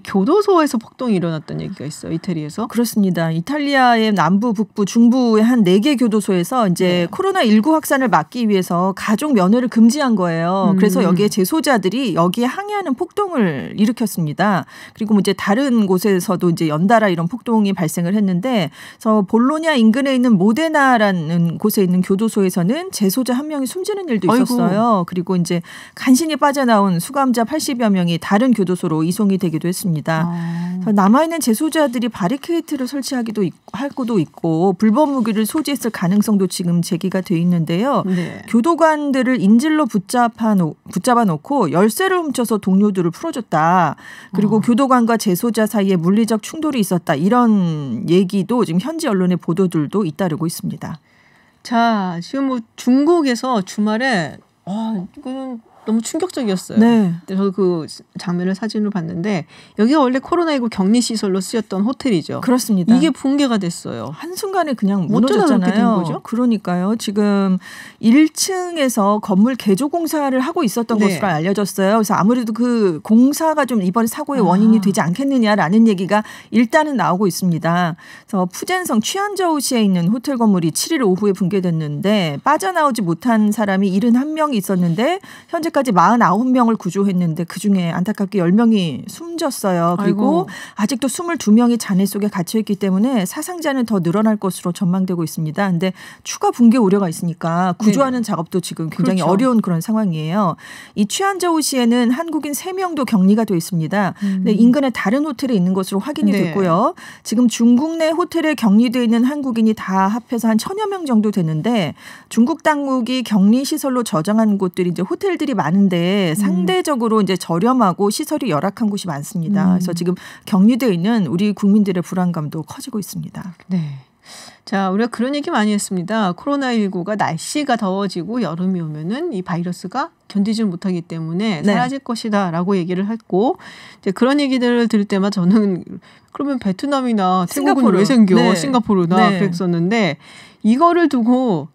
교도소에서 폭동이 일어났다는 얘기가 있어요, 이태리에서. 그렇습니다. 이탈리아의 남부, 북부, 중부의 한 4개 교도소에서 이제 코로나19 확산을 막기 위해서 가족 면회를 금지한 거예요. 그래서 여기에 재소자들이 여기에 항의하는 폭동을 일으켰습니다. 그리고 이제 다른 곳에서도 이제 연달아 이런 폭동이 발생을 했는데, 그래서 볼로냐 인근에 있는 모데나라는 곳에 있는 교도소에서는 재소자 한 명이 숨지는 일도 있었어요. 아이고. 그리고 이제 간신히 빠져나온 수감자 80여 명이 다른 교도소로 이송이 되기도 했습니다. 남아있는 재소자들이 바리케이트를 설치하기도 하고도 있고 불법 무기를 소지했을 가능성도 지금 제기가 돼 있는데요. 네. 교도관들을 인질로 붙잡아 놓고 열쇠를 훔쳐서 동료들을 풀어줬다. 그리고 교도관과 재소자 사이에 물리적 충돌이 있었다. 이런 얘기도 지금 현지 언론의 보도들도 잇따르고 있습니다. 자, 지금 뭐 중국에서 주말에 이거는 너무 충격적이었어요. 네. 저도 그 장면을 사진으로 봤는데 여기가 원래 코로나19 격리시설로 쓰였던 호텔이죠. 그렇습니다. 이게 붕괴가 됐어요. 한순간에 그냥 무너졌잖아요. 거죠? 그러니까요. 지금 1층에서 건물 개조 공사를 하고 있었던 것으로 알려졌어요. 그래서 아무래도 그 공사가 좀 이번 사고의 원인이 되지 않겠느냐라는 얘기가 일단은 나오고 있습니다. 그래서 푸젠성 취안저우시에 있는 호텔 건물이 7일 오후에 붕괴됐는데 빠져나오지 못한 사람이 71명이 있었는데 현재 까지 49명을 구조했는데 그중에 안타깝게 10명이 숨졌어요. 그리고 아직도 22명이 잔해 속에 갇혀있기 때문에 사상자는 더 늘어날 것으로 전망되고 있습니다. 그런데 추가 붕괴 우려가 있으니까 구조하는 작업도 지금 굉장히 어려운 그런 상황이에요. 이 취안저우시에는 한국인 3명도 격리가 돼 있습니다. 근데 인근의 다른 호텔에 있는 것으로 확인이 됐고요. 지금 중국 내 호텔에 격리되어 있는 한국인이 다 합해서 한 1000여 명 정도 되는데 중국 당국이 격리시설로 저장한 곳들이 이제 호텔들이 많은데 상대적으로 이제 저렴하고 시설이 열악한 곳이 많습니다. 그래서 지금 격리되어 있는 우리 국민들의 불안감도 커지고 있습니다. 네. 자, 우리가 그런 얘기 많이 했습니다. 코로나19가 날씨가 더워지고 여름이 오면은 이 바이러스가 견디질 못하기 때문에 사라질 것이다라고 얘기를 했고, 이제 그런 얘기들을 들을 때마다 저는 그러면 베트남이나 태국은 왜 생겨? 싱가포르나 그랬었는데 이거를 두고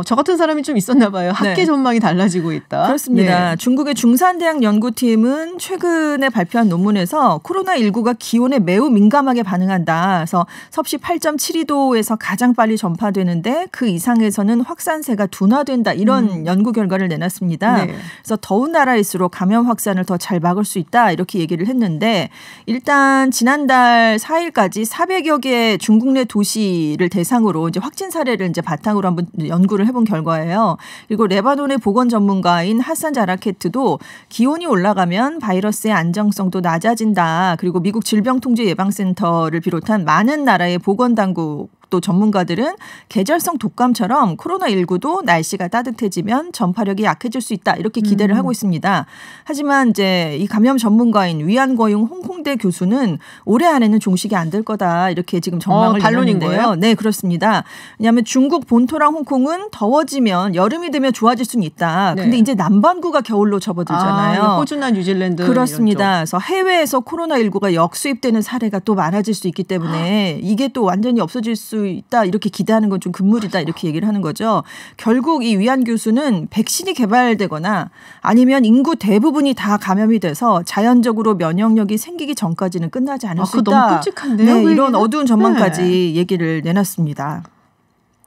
저 같은 사람이 좀 있었나 봐요. 학계 전망이 달라지고 있다. 그렇습니다. 중국의 중산대학 연구팀은 최근에 발표한 논문에서 코로나19가 기온에 매우 민감하게 반응한다. 그래서 섭씨 8.72도에서 가장 빨리 전파되는데 그 이상에서는 확산세가 둔화된다. 이런 연구 결과를 내놨습니다. 그래서 더운 나라일수록 감염 확산을 더 잘 막을 수 있다. 이렇게 얘기를 했는데 일단 지난달 4일까지 400여 개 중국 내 도시를 대상으로 이제 확진 사례를 이제 바탕으로 한번 연구를 해본 결과예요. 그리고 레바논의 보건 전문가인 하산 자라케트도 기온이 올라가면 바이러스의 안정성도 낮아진다. 그리고 미국 질병통제예방센터를 비롯한 많은 나라의 보건당국 또 전문가들은 계절성 독감처럼 코로나19도 날씨가 따뜻해지면 전파력이 약해질 수 있다. 이렇게 기대를 하고 있습니다. 하지만 이제 이 감염 전문가인 위안거융 홍콩대 교수는 올해 안에는 종식이 안 될 거다. 이렇게 지금 전망을 내놨는데요. 네, 그렇습니다. 왜냐하면 중국 본토랑 홍콩은 더워지면 여름이 되면 좋아질 수는 있다. 근데 이제 남반구가 겨울로 접어들잖아요. 호주나 뉴질랜드. 그렇습니다. 그래서 해외에서 코로나19가 역수입되는 사례가 또 많아질 수 있기 때문에 이게 또 완전히 없어질 수 있다. 이렇게 기대하는 건 좀 금물이다. 이렇게 얘기를 하는 거죠. 결국 이 위안 교수는 백신이 개발되거나 아니면 인구 대부분이 다 감염이 돼서 자연적으로 면역력이 생기기 전까지는 끝나지 않을 수 있다. 너무 끔찍한데요. 네, 이런 어두운 전망까지 얘기를 내놨습니다.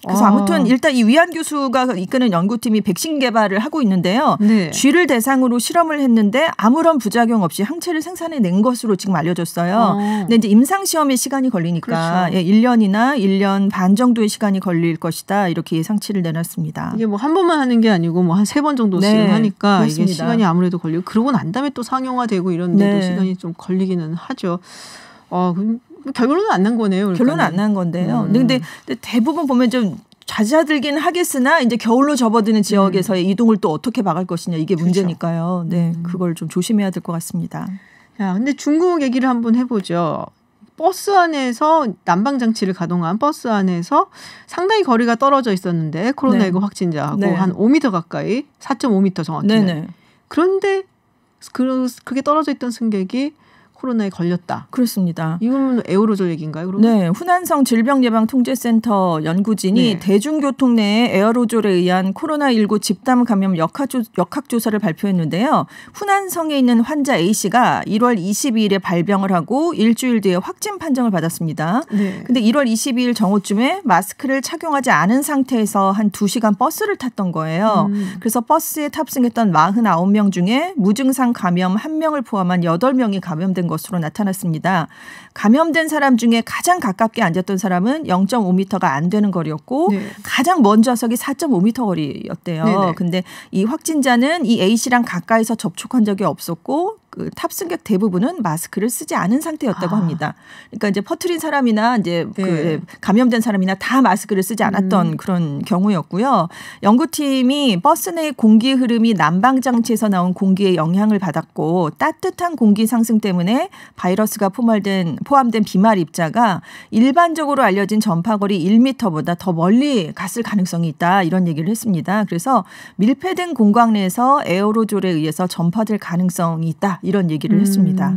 그래서 아무튼 일단 이 위안 교수가 이끄는 연구팀이 백신 개발을 하고 있는데요. 쥐를 대상으로 실험을 했는데 아무런 부작용 없이 항체를 생산해낸 것으로 지금 알려졌어요. 근데 이제 임상시험에 시간이 걸리니까 1년이나 1년 반 정도의 시간이 걸릴 것이다. 이렇게 예상치를 내놨습니다. 이게 뭐 한 번만 하는 게 아니고 뭐 한 3번 정도씩 하니까 그렇습니다. 이게 시간이 아무래도 걸리고 그러고 난 다음에 또 상용화되고 이런데도 시간이 좀 걸리기는 하죠. 결론은 안 난 거네요. 그러니까는. 결론은 안 난 건데요. 근데 대부분 보면 좀 잦아들긴 하겠으나 이제 겨울로 접어드는 지역에서의 이동을 또 어떻게 막을 것이냐 이게 문제니까요. 네, 그걸 좀 조심해야 될 것 같습니다. 야, 근데 중국 얘기를 한번 해보죠. 버스 안에서 난방장치를 가동한 버스 안에서 상당히 거리가 떨어져 있었는데 코로나19 확진자하고 한 5m 가까이 4.5m 정확히는. 그런데 그게 떨어져 있던 승객이 코로나에 걸렸다. 그렇습니다. 이건 에어로졸 얘기인가요? 그러면? 네. 후난성 질병예방통제센터 연구진이 대중교통 내에 에어로졸에 의한 코로나19 집단 감염 역학조사를 발표했는데요. 후난성에 있는 환자 A씨가 1월 22일에 발병을 하고 일주일 뒤에 확진 판정을 받았습니다. 근데 1월 22일 정오쯤에 마스크를 착용하지 않은 상태에서 한 2시간 버스를 탔던 거예요. 그래서 버스에 탑승했던 49명 중에 무증상 감염 1명을 포함한 8명이 감염된 것으로 나타났습니다. 감염된 사람 중에 가장 가깝게 앉았던 사람은 0.5m가 안 되는 거리였고 가장 먼 좌석이 4.5m 거리였대요. 근데 이 확진자는 이 A씨랑 가까이서 접촉한 적이 없었고 그 탑승객 대부분은 마스크를 쓰지 않은 상태였다고 합니다. 그러니까 이제 퍼트린 사람이나 이제 그 감염된 사람이나 다 마스크를 쓰지 않았던 그런 경우였고요. 연구팀이 버스 내 공기 흐름이 난방 장치에서 나온 공기에 영향을 받았고 따뜻한 공기 상승 때문에 바이러스가 포함된 비말 입자가 일반적으로 알려진 전파거리 1m보다 더 멀리 갔을 가능성이 있다 이런 얘기를 했습니다. 그래서 밀폐된 공간 내에서 에어로졸에 의해서 전파될 가능성이 있다. 이런 얘기를 했습니다.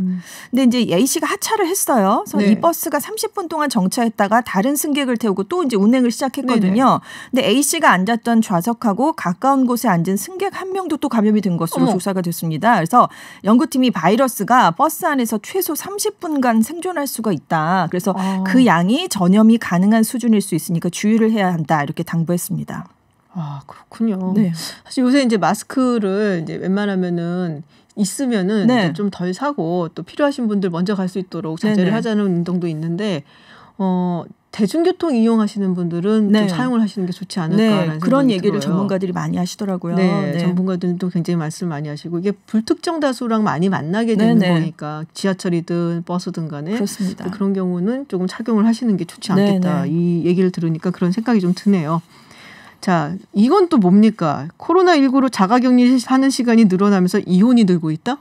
근데 이제 A씨가 하차를 했어요. 그래서 이 버스가 30분 동안 정차했다가 다른 승객을 태우고 또 이제 운행을 시작했거든요. 근데 A씨가 앉았던 좌석하고 가까운 곳에 앉은 승객 1명도 또 감염이 된 것으로 조사가 됐습니다. 그래서 연구팀이 바이러스가 버스 안에서 최소 30분간 생존할 수가 있다. 그래서 그 양이 전염이 가능한 수준일 수 있으니까 주의를 해야 한다. 이렇게 당부했습니다. 아, 그렇군요. 사실 요새 이제 마스크를 이제 웬만하면은 있으면은 좀 덜 사고 또 필요하신 분들 먼저 갈 수 있도록 자제를 하자는 운동도 있는데 대중교통 이용하시는 분들은 좀 사용을 하시는 게 좋지 않을까라는 그런 얘기를 들어요. 전문가들이 많이 하시더라고요. 전문가들도 굉장히 말씀 많이 하시고 이게 불특정 다수랑 많이 만나게 되는 거니까 지하철이든 버스든 간에 그렇습니다. 그런 경우는 조금 착용을 하시는 게 좋지 않겠다. 이 얘기를 들으니까 그런 생각이 좀 드네요. 자, 이건 또 뭡니까? 코로나19로 자가격리하는 시간이 늘어나면서 이혼이 늘고 있다?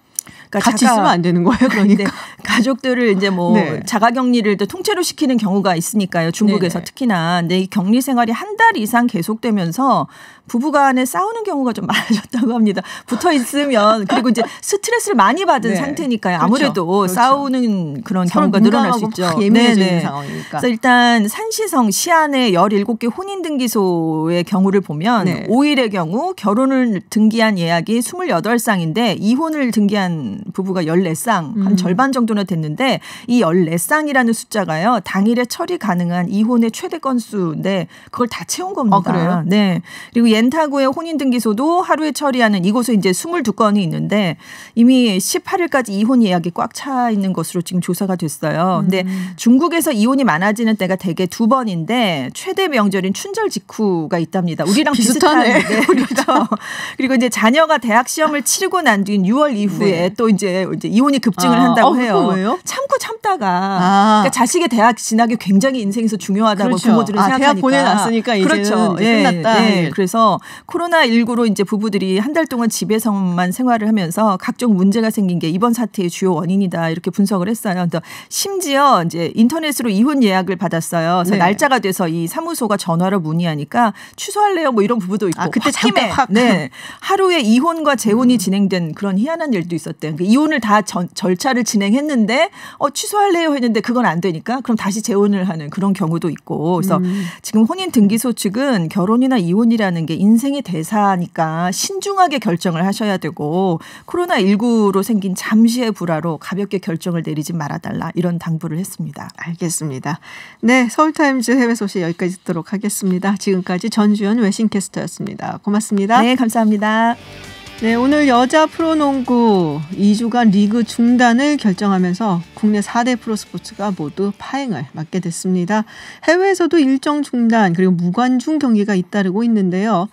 그러니까 같이 있으면 안 되는 거예요. 그러니까 가족들을 이제 뭐 자가격리를 또 통째로 시키는 경우가 있으니까요. 중국에서 특히나. 근데 이 격리 생활이 한 달 이상 계속되면서 부부간에 싸우는 경우가 좀 많아졌다고 합니다. 붙어 있으면 그리고 이제 스트레스를 많이 받은 상태니까요. 아무래도 싸우는 그런 경우가 늘어날 수 있죠. 예민해지는 상황이니까. 그래서 일단 산시성 시안의 17개 혼인등기소의 경우를 보면 5일의 경우 결혼을 등기한 예약이 28쌍인데 이혼을 등기한 부부가 14쌍, 한 절반 정도나 됐는데 이 14쌍이라는 숫자가요. 당일에 처리 가능한 이혼의 최대 건수인데 그걸 다 채운 겁니다. 그래요? 네. 그리고 옌타구의 혼인등기소도 하루에 처리하는 이곳에 이제 22건이 있는데 이미 18일까지 이혼 예약이 꽉 차 있는 것으로 지금 조사가 됐어요. 근데 중국에서 이혼이 많아지는 때가 대개 2번인데 최대 명절인 춘절 직후가 있답니다. 우리랑 비슷하네. 그렇죠. 그리고 이제 자녀가 대학 시험을 치르고 난 뒤인 6월 이후에 또 이제 이혼이 급증을 한다고 해요. 왜요? 참다가 그러니까 자식의 대학 진학이 굉장히 인생에서 중요하다고 부모들은 생각하니까. 대학 보내놨으니까 이제는 이제 끝났다. 그래서 코로나19로 이제 부부들이 한 달 동안 집에서만 생활을 하면서 각종 문제가 생긴 게 이번 사태의 주요 원인이다 이렇게 분석을 했어요. 심지어 이제 인터넷으로 이혼 예약을 받았어요. 그래서 날짜가 돼서 이 사무소가 전화로 문의하니까 취소할래요 뭐 이런 부부도 있고. 그때 잠깐 하루에 이혼과 재혼이 진행된 그런 희한한 일도 있었대요. 그러니까 이혼을 다 절차를 진행했는데 취소할래요 했는데 그건 안 되니까 그럼 다시 재혼을 하는 그런 경우도 있고. 그래서 지금 혼인등기소 측은 결혼이나 이혼이라는 게 인생의 대사니까 신중하게 결정을 하셔야 되고 코로나19로 생긴 잠시의 불화로 가볍게 결정을 내리지 말아달라 이런 당부를 했습니다. 알겠습니다. 네, 서울타임즈 해외 소식 여기까지 듣도록 하겠습니다. 지금까지 전주현 외신캐스터였습니다. 고맙습니다. 네, 감사합니다. 네, 오늘 여자 프로농구 2주간 리그 중단을 결정하면서 국내 4대 프로스포츠가 모두 파행을 맞게 됐습니다. 해외에서도 일정 중단 그리고 무관중 경기가 잇따르고 있는데요.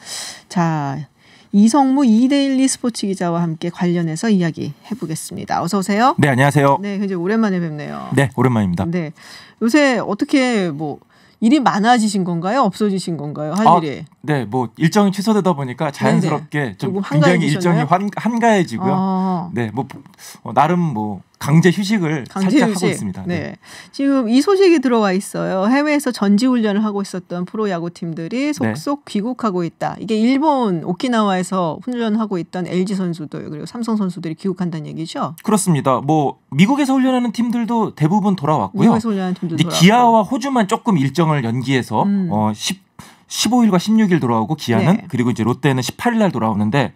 자, 이성무 이데일리 스포츠 기자와 함께 관련해서 이야기 해보겠습니다. 어서 오세요. 네, 안녕하세요. 네, 굉장히 오랜만에 뵙네요. 네, 오랜만입니다. 네, 요새 어떻게 일이 많아지신 건가요? 없어지신 건가요? 할 일이? 네, 뭐 일정이 취소되다 보니까 자연스럽게 좀 굉장히 일정이 한가해지고요. 네, 뭐 나름 뭐 강제 휴식을 살짝 하고 있습니다. 네. 지금 이 소식이 들어와 있어요. 해외에서 전지훈련을 하고 있었던 프로야구팀들이 속속 귀국하고 있다. 이게 일본 오키나와에서 훈련하고 있던 LG 선수들 그리고 삼성 선수들이 귀국한다는 얘기죠? 그렇습니다. 뭐 미국에서 훈련하는 팀들도 대부분 돌아왔고요. 미국에서 훈련하는 팀도 돌아왔고. 기아와 호주만 조금 일정을 연기해서 15일과 16일 돌아오고 기아는 그리고 이제 롯데는 18일 날 돌아오는데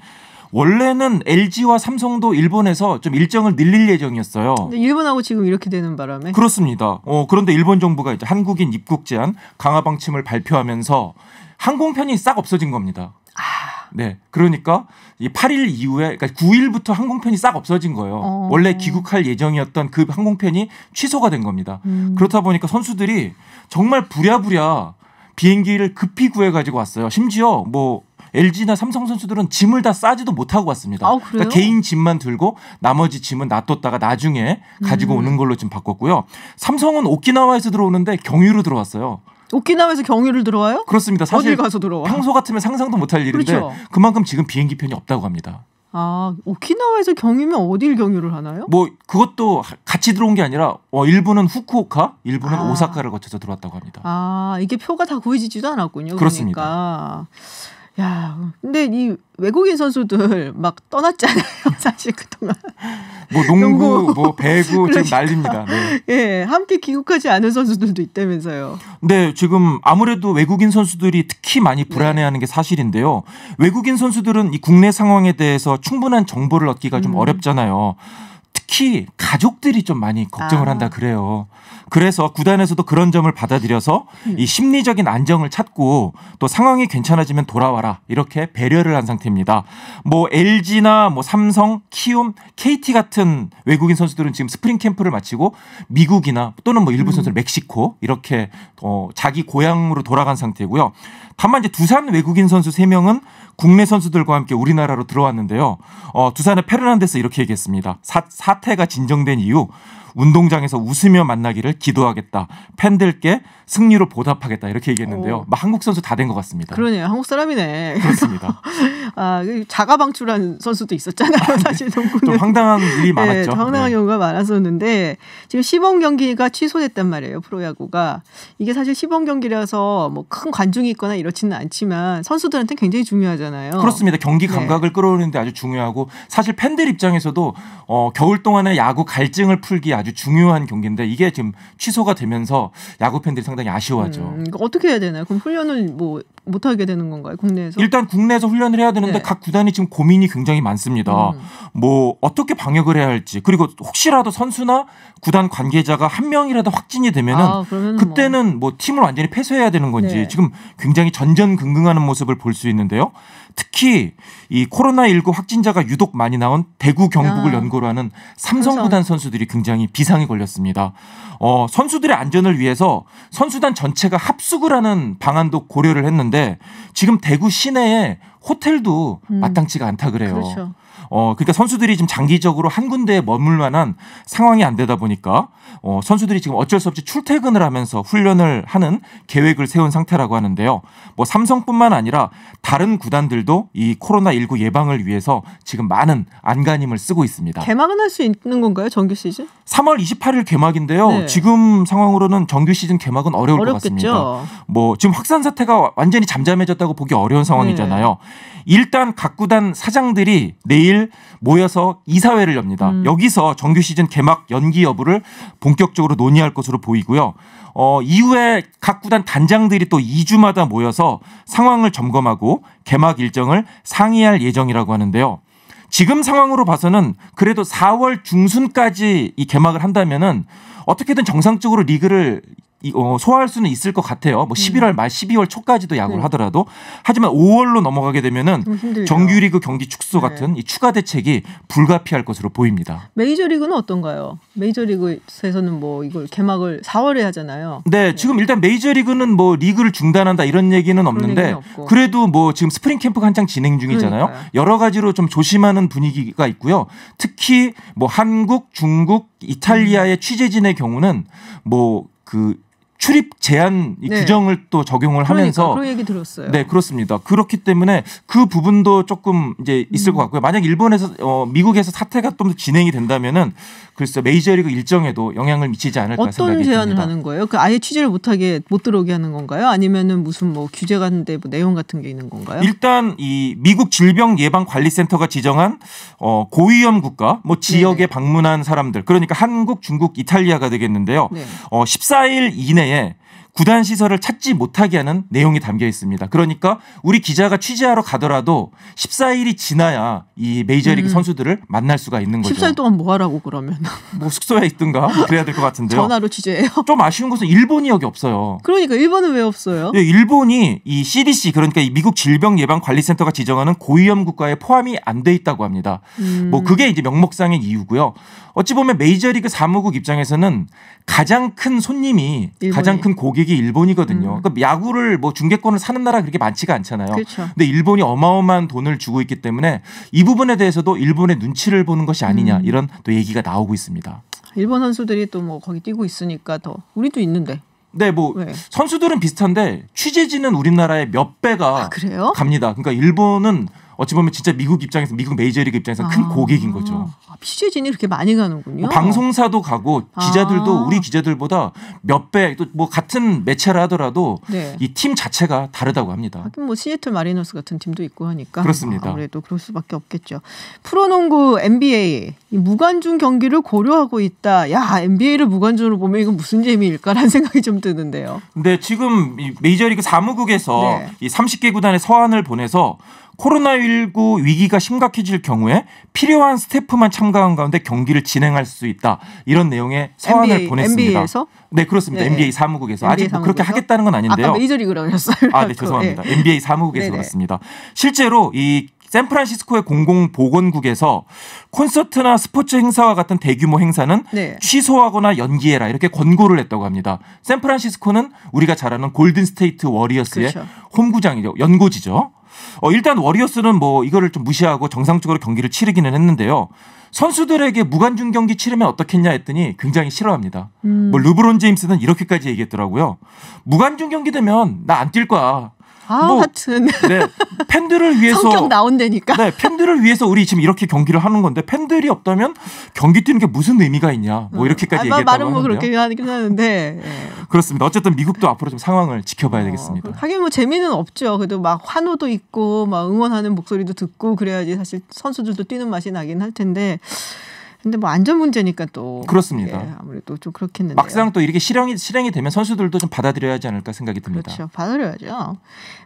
원래는 LG와 삼성도 일본에서 좀 일정을 늘릴 예정이었어요. 근데 일본하고 지금 이렇게 되는 바람에 그렇습니다. 그런데 일본 정부가 이제 한국인 입국 제한 강화 방침을 발표하면서 항공편이 싹 없어진 겁니다. 네, 그러니까 이 8일 이후에 그러니까 9일부터 항공편이 싹 없어진 거예요. 원래 귀국할 예정이었던 그 항공편이 취소가 된 겁니다. 그렇다 보니까 선수들이 정말 부랴부랴 비행기를 급히 구해가지고 왔어요. 심지어 뭐 LG나 삼성 선수들은 짐을 다 싸지도 못하고 왔습니다. 그러니까 개인 짐만 들고 나머지 짐은 놔뒀다가 나중에 가지고 오는 걸로 지금 바꿨고요. 삼성은 오키나와에서 들어오는데 경유로 들어왔어요. 오키나와에서 경유를 들어와요? 그렇습니다. 사실 어딜 가서 들어와? 평소 같으면 상상도 못할 일인데 그렇죠. 그만큼 지금 비행기 편이 없다고 합니다. 오키나와에서 경유면 어딜 경유를 하나요? 뭐 그것도 같이 들어온 게 아니라 일부는 후쿠오카, 일부는 오사카를 거쳐서 들어왔다고 합니다. 이게 표가 다 구해지지도 않았군요. 그렇습니다. 그러니까. 야, 근데 이 외국인 선수들 막 떠났잖아요. 사실 그동안. 뭐 농구, 뭐 배구 지금 난립니다. 네. 예, 함께 귀국하지 않은 선수들도 있다면서요. 네, 지금 아무래도 외국인 선수들이 특히 많이 불안해하는 게 사실인데요. 외국인 선수들은 이 국내 상황에 대해서 충분한 정보를 얻기가 좀 어렵잖아요. 특히 가족들이 좀 많이 걱정을 한다 그래요. 그래서 구단에서도 그런 점을 받아들여서 이 심리적인 안정을 찾고 또 상황이 괜찮아지면 돌아와라 이렇게 배려를 한 상태입니다. 뭐 LG나 뭐 삼성, 키움, KT 같은 외국인 선수들은 지금 스프링 캠프를 마치고 미국이나 또는 뭐 일부 선수들 멕시코 이렇게 자기 고향으로 돌아간 상태고요. 다만 이제 두산 외국인 선수 3명은 국내 선수들과 함께 우리나라로 들어왔는데요. 두산의 페르난데스 이렇게 얘기했습니다. 사태가 진정된 이후 운동장에서 웃으며 만나기를 기도하겠다. 팬들께 승리로 보답하겠다. 이렇게 얘기했는데요. 한국 선수 다 된 것 같습니다. 그러네요. 한국 사람이네. 그렇습니다. 자가 방출한 선수도 있었잖아요. 사실 농구는. 좀 황당한 일이 많았죠. 네, 황당한 경우가 많았었는데 지금 시범 경기가 취소됐단 말이에요. 프로야구가. 이게 사실 시범 경기라서 뭐 큰 관중이 있거나 이렇지는 않지만 선수들한테 굉장히 중요하잖아요. 그렇습니다. 경기 감각을 끌어오는데 아주 중요하고 사실 팬들 입장에서도 겨울 동안에 야구 갈증을 풀기 아주 중요한 경기인데 이게 지금 취소가 되면서 야구 팬들이 상당히 아쉬워하죠. 어떻게 해야 되나요? 그럼 훈련을 뭐 못하게 되는 건가요? 국내에서? 일단 국내에서 훈련을 해야 되는데 각 구단이 지금 고민이 굉장히 많습니다. 뭐 어떻게 방역을 해야 할지 그리고 혹시라도 선수나 구단 관계자가 한 명이라도 확진이 되면은 그때는 뭐 팀을 완전히 폐쇄해야 되는 건지 지금 굉장히 전전긍긍하는 모습을 볼 수 있는데요. 특히 이 코로나19 확진자가 유독 많이 나온 대구 경북을 연고로 하는 삼성구단 선수들이 굉장히 비상이 걸렸습니다. 선수들의 안전을 위해서 선수단 전체가 합숙을 하는 방안도 고려를 했는데 지금 대구 시내에 호텔도 마땅치가 않다 그래요. 그렇죠. 그러니까 선수들이 지금 장기적으로 한 군데에 머물 만한 상황이 안 되다 보니까 선수들이 지금 어쩔 수 없이 출퇴근을 하면서 훈련을 하는 계획을 세운 상태라고 하는데요. 뭐 삼성뿐만 아니라 다른 구단들도 이 코로나19 예방을 위해서 지금 많은 안간힘을 쓰고 있습니다. 개막은 할 수 있는 건가요? 정규 시즌? 3월 28일 개막인데요. 지금 상황으로는 정규 시즌 개막은 어려울 것 같습니다. 뭐 지금 확산 사태가 완전히 잠잠해졌다고 보기 어려운 상황이잖아요. 일단 각 구단 사장들이 내일 모여서 이사회를 엽니다. 여기서 정규 시즌 개막 연기 여부를 본격적으로 논의할 것으로 보이고요. 이후에 각 구단 단장들이 또 2주마다 모여서 상황을 점검하고 개막 일정을 상의할 예정이라고 하는데요. 지금 상황으로 봐서는 그래도 4월 중순까지 이 개막을 한다면은 어떻게든 정상적으로 리그를 소화할 수는 있을 것 같아요. 뭐 11월 말 12월 초까지도 야구를 하더라도 하지만 5월로 넘어가게 되면은 정규리그 경기 축소 같은 이 추가 대책이 불가피할 것으로 보입니다. 메이저리그는 어떤가요? 메이저리그에서는 뭐 이걸 개막을 4월에 하잖아요. 네, 지금 일단 메이저리그는 뭐 리그를 중단한다 이런 얘기는 없는데 그래도 뭐 지금 스프링 캠프가 한창 진행 중이잖아요. 그러니까요. 여러 가지로 좀 조심하는 분위기가 있고요. 특히 뭐 한국, 중국, 이탈리아의 취재진의 경우는 뭐 출입 제한 규정을 또 적용을 하면서 그런 얘기 들었어요. 네, 그렇습니다. 그렇기 때문에 그 부분도 조금 이제 있을 것 같고요. 만약 일본에서 미국에서 사태가 좀 더 진행이 된다면은 글쎄 메이저리그 일정에도 영향을 미치지 않을까 생각이 듭니다. 어떤 제한을 하는 거예요? 그 아예 취재를 못하게 못 들어오게 하는 건가요? 아니면은 무슨 뭐 규제 같은데 뭐 내용 같은 게 있는 건가요? 일단 이 미국 질병예방관리센터가 지정한 고위험 국가 뭐 지역에 방문한 사람들 그러니까 한국, 중국, 이탈리아가 되겠는데요. 14일 이내에 구단 시설을 찾지 못하게 하는 내용이 담겨 있습니다. 그러니까 우리 기자가 취재하러 가더라도 14일이 지나야 이 메이저리그 선수들을 만날 수가 있는 거죠. 14일 동안 뭐 하라고 그러면? 뭐 숙소에 있든가 그래야 될 것 같은데요. 전화로 취재해요? 좀 아쉬운 것은 일본이 여기 없어요. 그러니까 일본은 왜 없어요? 네, 일본이 이 CDC 그러니까 이 미국 질병예방관리센터가 지정하는 고위험 국가에 포함이 안 돼 있다고 합니다. 뭐 그게 이제 명목상의 이유고요. 어찌 보면 메이저리그 사무국 입장에서는 가장 큰 손님이 가장 큰 고객이 일본이거든요. 그러니까 야구를 뭐 중계권을 사는 나라 그렇게 많지가 않잖아요. 그렇죠. 근데 일본이 어마어마한 돈을 주고 있기 때문에 이 부분에 대해서도 일본의 눈치를 보는 것이 아니냐 이런 또 얘기가 나오고 있습니다. 일본 선수들이 또 뭐 거기 뛰고 있으니까 더 우리도 있는데. 네, 뭐 선수들은 비슷한데 취재진은 우리나라의 몇 배가 갑니다. 그러니까 일본은 어찌 보면 진짜 미국 입장에서 미국 메이저리그 입장에서 큰 고객인 거죠. 취재진이 그렇게 많이 가는군요. 뭐 방송사도 가고 기자들도 우리 기자들보다 몇 배 또 뭐 같은 매체를 하더라도 이 팀 자체가 다르다고 합니다. 하긴 뭐 시애틀 마리너스 같은 팀도 있고 하니까 그렇습니다. 아무래도 그럴 수밖에 없겠죠. 프로농구 NBA 이 무관중 경기를 고려하고 있다. 야 NBA를 무관중으로 보면 이건 무슨 재미일까라는 생각이 좀 드는데요. 근데 지금 이 메이저리그 사무국에서 이 30개 구단의 서한을 보내서 코로나19 위기가 심각해질 경우에 필요한 스태프만 참가한 가운데 경기를 진행할 수 있다. 이런 내용의 서한을 보냈습니다. NBA에서? 네, 그렇습니다. NBA 사무국에서. NBA 아직 사무국에서? 그렇게 하겠다는 건 아닌데요. 아까 메이저리그라고 하셨어요. 아, 네, 죄송합니다. NBA 사무국에서 그렇습니다. 실제로 이 샌프란시스코의 공공보건국에서 콘서트나 스포츠 행사와 같은 대규모 행사는 취소하거나 연기해라 이렇게 권고를 했다고 합니다. 샌프란시스코는 우리가 잘 아는 골든스테이트 워리어스의 홈구장이죠. 연고지죠. 일단 워리어스는 뭐 이거를 좀 무시하고 정상적으로 경기를 치르기는 했는데요. 선수들에게 무관중 경기 치르면 어떻겠냐 했더니 굉장히 싫어합니다. 뭐 르브론 제임스는 이렇게까지 얘기했더라고요. 무관중 경기 되면 나 안 뛸 거야. 뭐, 하여튼 네, 팬들을 위해서 성격 나온다니까. 네, 팬들을 위해서 우리 지금 이렇게 경기를 하는 건데 팬들이 없다면 경기 뛰는 게 무슨 의미가 있냐. 뭐 이렇게까지 얘기했다고 말은 뭐 하는데요. 그렇게 하긴 하는데 그렇습니다. 어쨌든 미국도 앞으로 좀 상황을 지켜봐야 되겠습니다. 하긴 뭐 재미는 없죠. 그래도 막 환호도 있고 막 응원하는 목소리도 듣고 그래야지 사실 선수들도 뛰는 맛이 나긴 할 텐데. 근데 뭐 안전 문제니까 또 그렇습니다. 아무래도 좀 그렇겠는데요. 막상 또 이렇게 실행이 되면 선수들도 좀 받아들여야 하지 않을까 생각이 듭니다. 그렇죠. 받아들여야죠.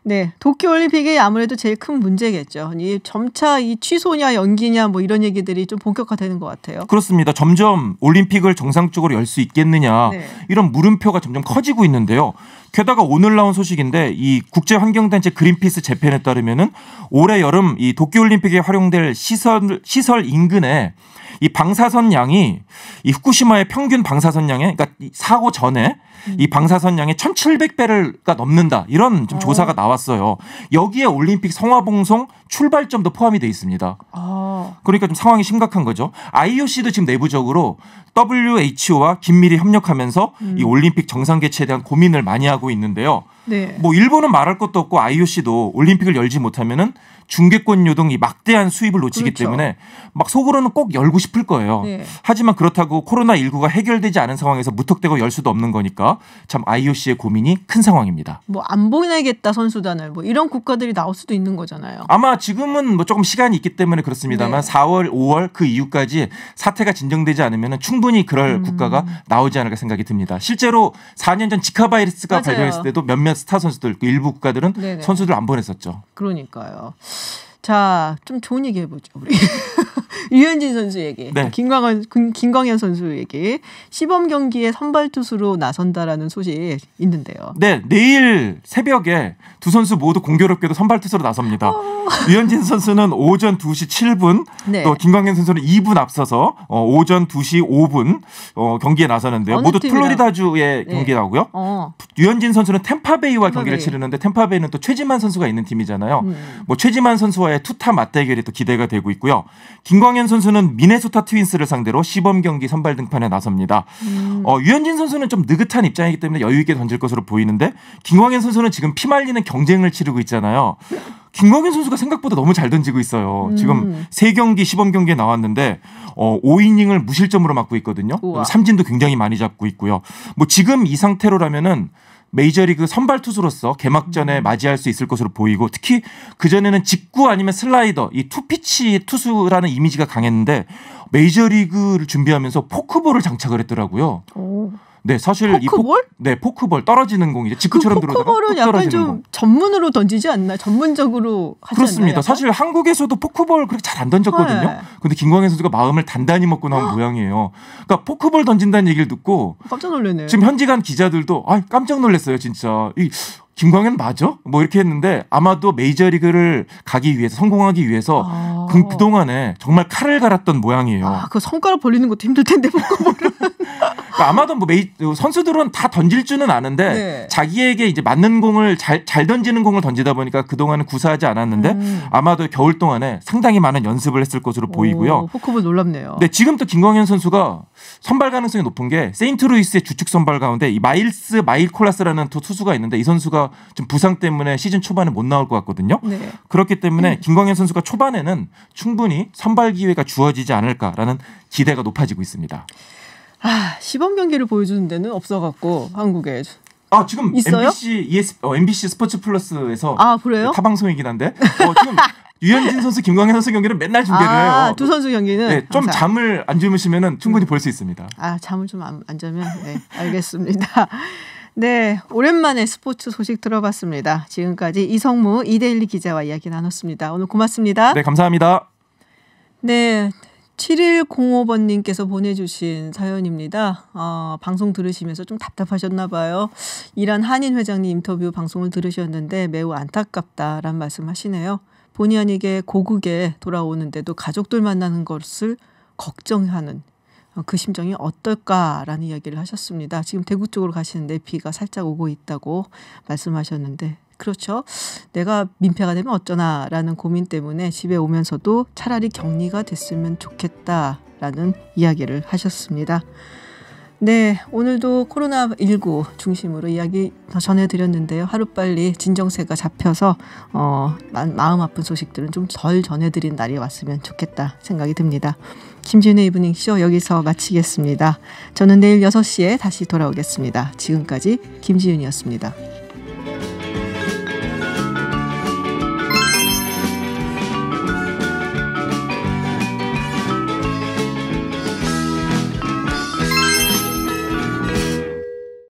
네, 도쿄올림픽이 아무래도 제일 큰 문제겠죠. 이 점차 이 취소냐 연기냐 뭐 이런 얘기들이 좀 본격화되는 것 같아요. 그렇습니다. 점점 올림픽을 정상적으로 열 수 있겠느냐 이런 물음표가 점점 커지고 있는데요. 게다가 오늘 나온 소식인데 이 국제환경단체 그린피스 재팬에 따르면은 올해 여름 이 도쿄올림픽에 활용될 시설 인근에 이 방사선 양이 이 후쿠시마의 평균 방사선 양의 그러니까 사고 전에 이 방사선 양의 1,700배가 넘는다. 이런 좀 조사가 나왔어요. 여기에 올림픽 성화봉송 출발점도 포함이 돼 있습니다. 그러니까 좀 상황이 심각한 거죠. IOC도 지금 내부적으로 WHO와 긴밀히 협력하면서 이 올림픽 정상 개최에 대한 고민을 많이 하고 있는데요. 뭐 일본은 말할 것도 없고 IOC도 올림픽을 열지 못하면은 중계권료 등 이 막대한 수입을 놓치기 때문에 막 속으로는 꼭 열고 싶을 거예요. 하지만 그렇다고 코로나19가 해결되지 않은 상황에서 무턱대고 열 수도 없는 거니까 참 IOC의 고민이 큰 상황입니다. 뭐 안 보내겠다 선수단을 뭐 이런 국가들이 나올 수도 있는 거잖아요. 아마 지금은 뭐 조금 시간이 있기 때문에 그렇습니다만 4월, 5월 그 이후까지 사태가 진정되지 않으면 충분히 그럴 국가가 나오지 않을까 생각이 듭니다. 실제로 4년 전 지카 바이러스가 발병했을 때도 몇몇 스타 선수들 일부 국가들은 선수들 안 보냈었죠. 그러니까요. 자, 좀 좋은 얘기 해보죠. 우리 유현진 선수 얘기, 김광현 선수 얘기. 시범 경기에 선발 투수로 나선다라는 소식이 있는데요. 네, 내일 새벽에 두 선수 모두 공교롭게도 선발 투수로 나섭니다. 유현진 선수는 오전 2시 7분, 또 김광현 선수는 2분 앞서서 오전 2시 5분 경기에 나서는데요. 모두 플로리다주의 경기에 나오고요. 유현진 선수는 템파베이와 경기를 치르는데 템파베이는 또 최지만 선수가 있는 팀이잖아요. 뭐 최지만 선수와의 투타 맞대결이 또 기대가 되고 있고요. 김광현 김광현 선수는 미네소타 트윈스를 상대로 시범 경기 선발 등판에 나섭니다. 유현진 선수는 좀 느긋한 입장이기 때문에 여유 있게 던질 것으로 보이는데 김광현 선수는 지금 피말리는 경쟁을 치르고 있잖아요. 김광현 선수가 생각보다 너무 잘 던지고 있어요. 지금 3경기 시범 경기에 나왔는데 5이닝을 무실점으로 맞고 있거든요. 삼진도 굉장히 많이 잡고 있고요. 뭐 지금 이 상태로라면은 메이저리그 선발 투수로서 개막전에 맞이할 수 있을 것으로 보이고 특히 그전에는 직구 아니면 슬라이더 이 투피치 투수라는 이미지가 강했는데 메이저리그를 준비하면서 포크볼을 장착을 했더라고요. 네, 사실 포크볼? 포크볼 떨어지는 공이죠. 직구처럼 들어오다가 포크볼은 약간 좀 전문으로 던지지 않나? 전문적으로 하지 그렇습니다. 않나요? 사실 한국에서도 포크볼 그렇게 잘 안 던졌거든요. 네. 근데 김광현 선수가 마음을 단단히 먹고 나온 모양이에요. 그러니까 포크볼 던진다는 얘기를 듣고 깜짝 놀랐네요. 지금 현지 간 기자들도 깜짝 놀랐어요, 진짜. 김광현 맞아? 뭐 이렇게 했는데 아마도 메이저리그를 가기 위해서 성공하기 위해서 그동안에 정말 칼을 갈았던 모양이에요. 그 손가락 벌리는 것도 힘들 텐데 포크볼은. 그러니까 아마도 뭐 선수들은 다 던질 줄은 아는데 네. 자기에게 이제 맞는 공을 잘 던지는 공을 던지다 보니까 그동안은 구사하지 않았는데 아마도 겨울 동안에 상당히 많은 연습을 했을 것으로 보이고요. 포크볼 놀랍네요. 네, 지금 또 김광현 선수가 선발 가능성이 높은 게 세인트루이스의 주축 선발 가운데 이 마일콜라스라는 투수가 있는데 이 선수가 좀 부상 때문에 시즌 초반에 못 나올 것 같거든요. 네. 그렇기 때문에 김광현 선수가 초반에는 충분히 선발 기회가 주어지지 않을까라는 기대가 높아지고 있습니다. 시범 경기를 보여주는 데는 없어갖고 한국에. 지금 있어요? MBC 스포츠 플러스에서 그래요? 타방송이긴 한데 지금 유현진 선수, 김광현 선수 경기를 맨날 중계를 해요. 두 선수 경기는? 네, 좀 잠을 안 주무시면 충분히 볼 수 있습니다. 잠을 좀 안 자면? 네, 알겠습니다. 네, 오랜만에 스포츠 소식 들어봤습니다. 지금까지 이성무 이데일리 기자와 이야기 나눴습니다. 오늘 고맙습니다. 네, 감사합니다. 네, 7105번님께서 보내주신 사연입니다. 방송 들으시면서 좀 답답하셨나 봐요. 이란 한인 회장님 인터뷰 방송을 들으셨는데 매우 안타깝다라는 말씀하시네요. 본의 아니게 고국에 돌아오는데도 가족들 만나는 것을 걱정하는 그 심정이 어떨까라는 이야기를 하셨습니다. 지금 대구 쪽으로 가시는데 비가 살짝 오고 있다고 말씀하셨는데 그렇죠. 내가 민폐가 되면 어쩌나라는 고민 때문에 집에 오면서도 차라리 격리가 됐으면 좋겠다라는 이야기를 하셨습니다. 네, 오늘도 코로나19 중심으로 이야기 전해드렸는데요. 하루빨리 진정세가 잡혀서 마음 아픈 소식들은 좀 덜 전해드린 날이 왔으면 좋겠다 생각이 듭니다. 김지윤의 이브닝쇼 여기서 마치겠습니다. 저는 내일 6시에 다시 돌아오겠습니다. 지금까지 김지윤이었습니다.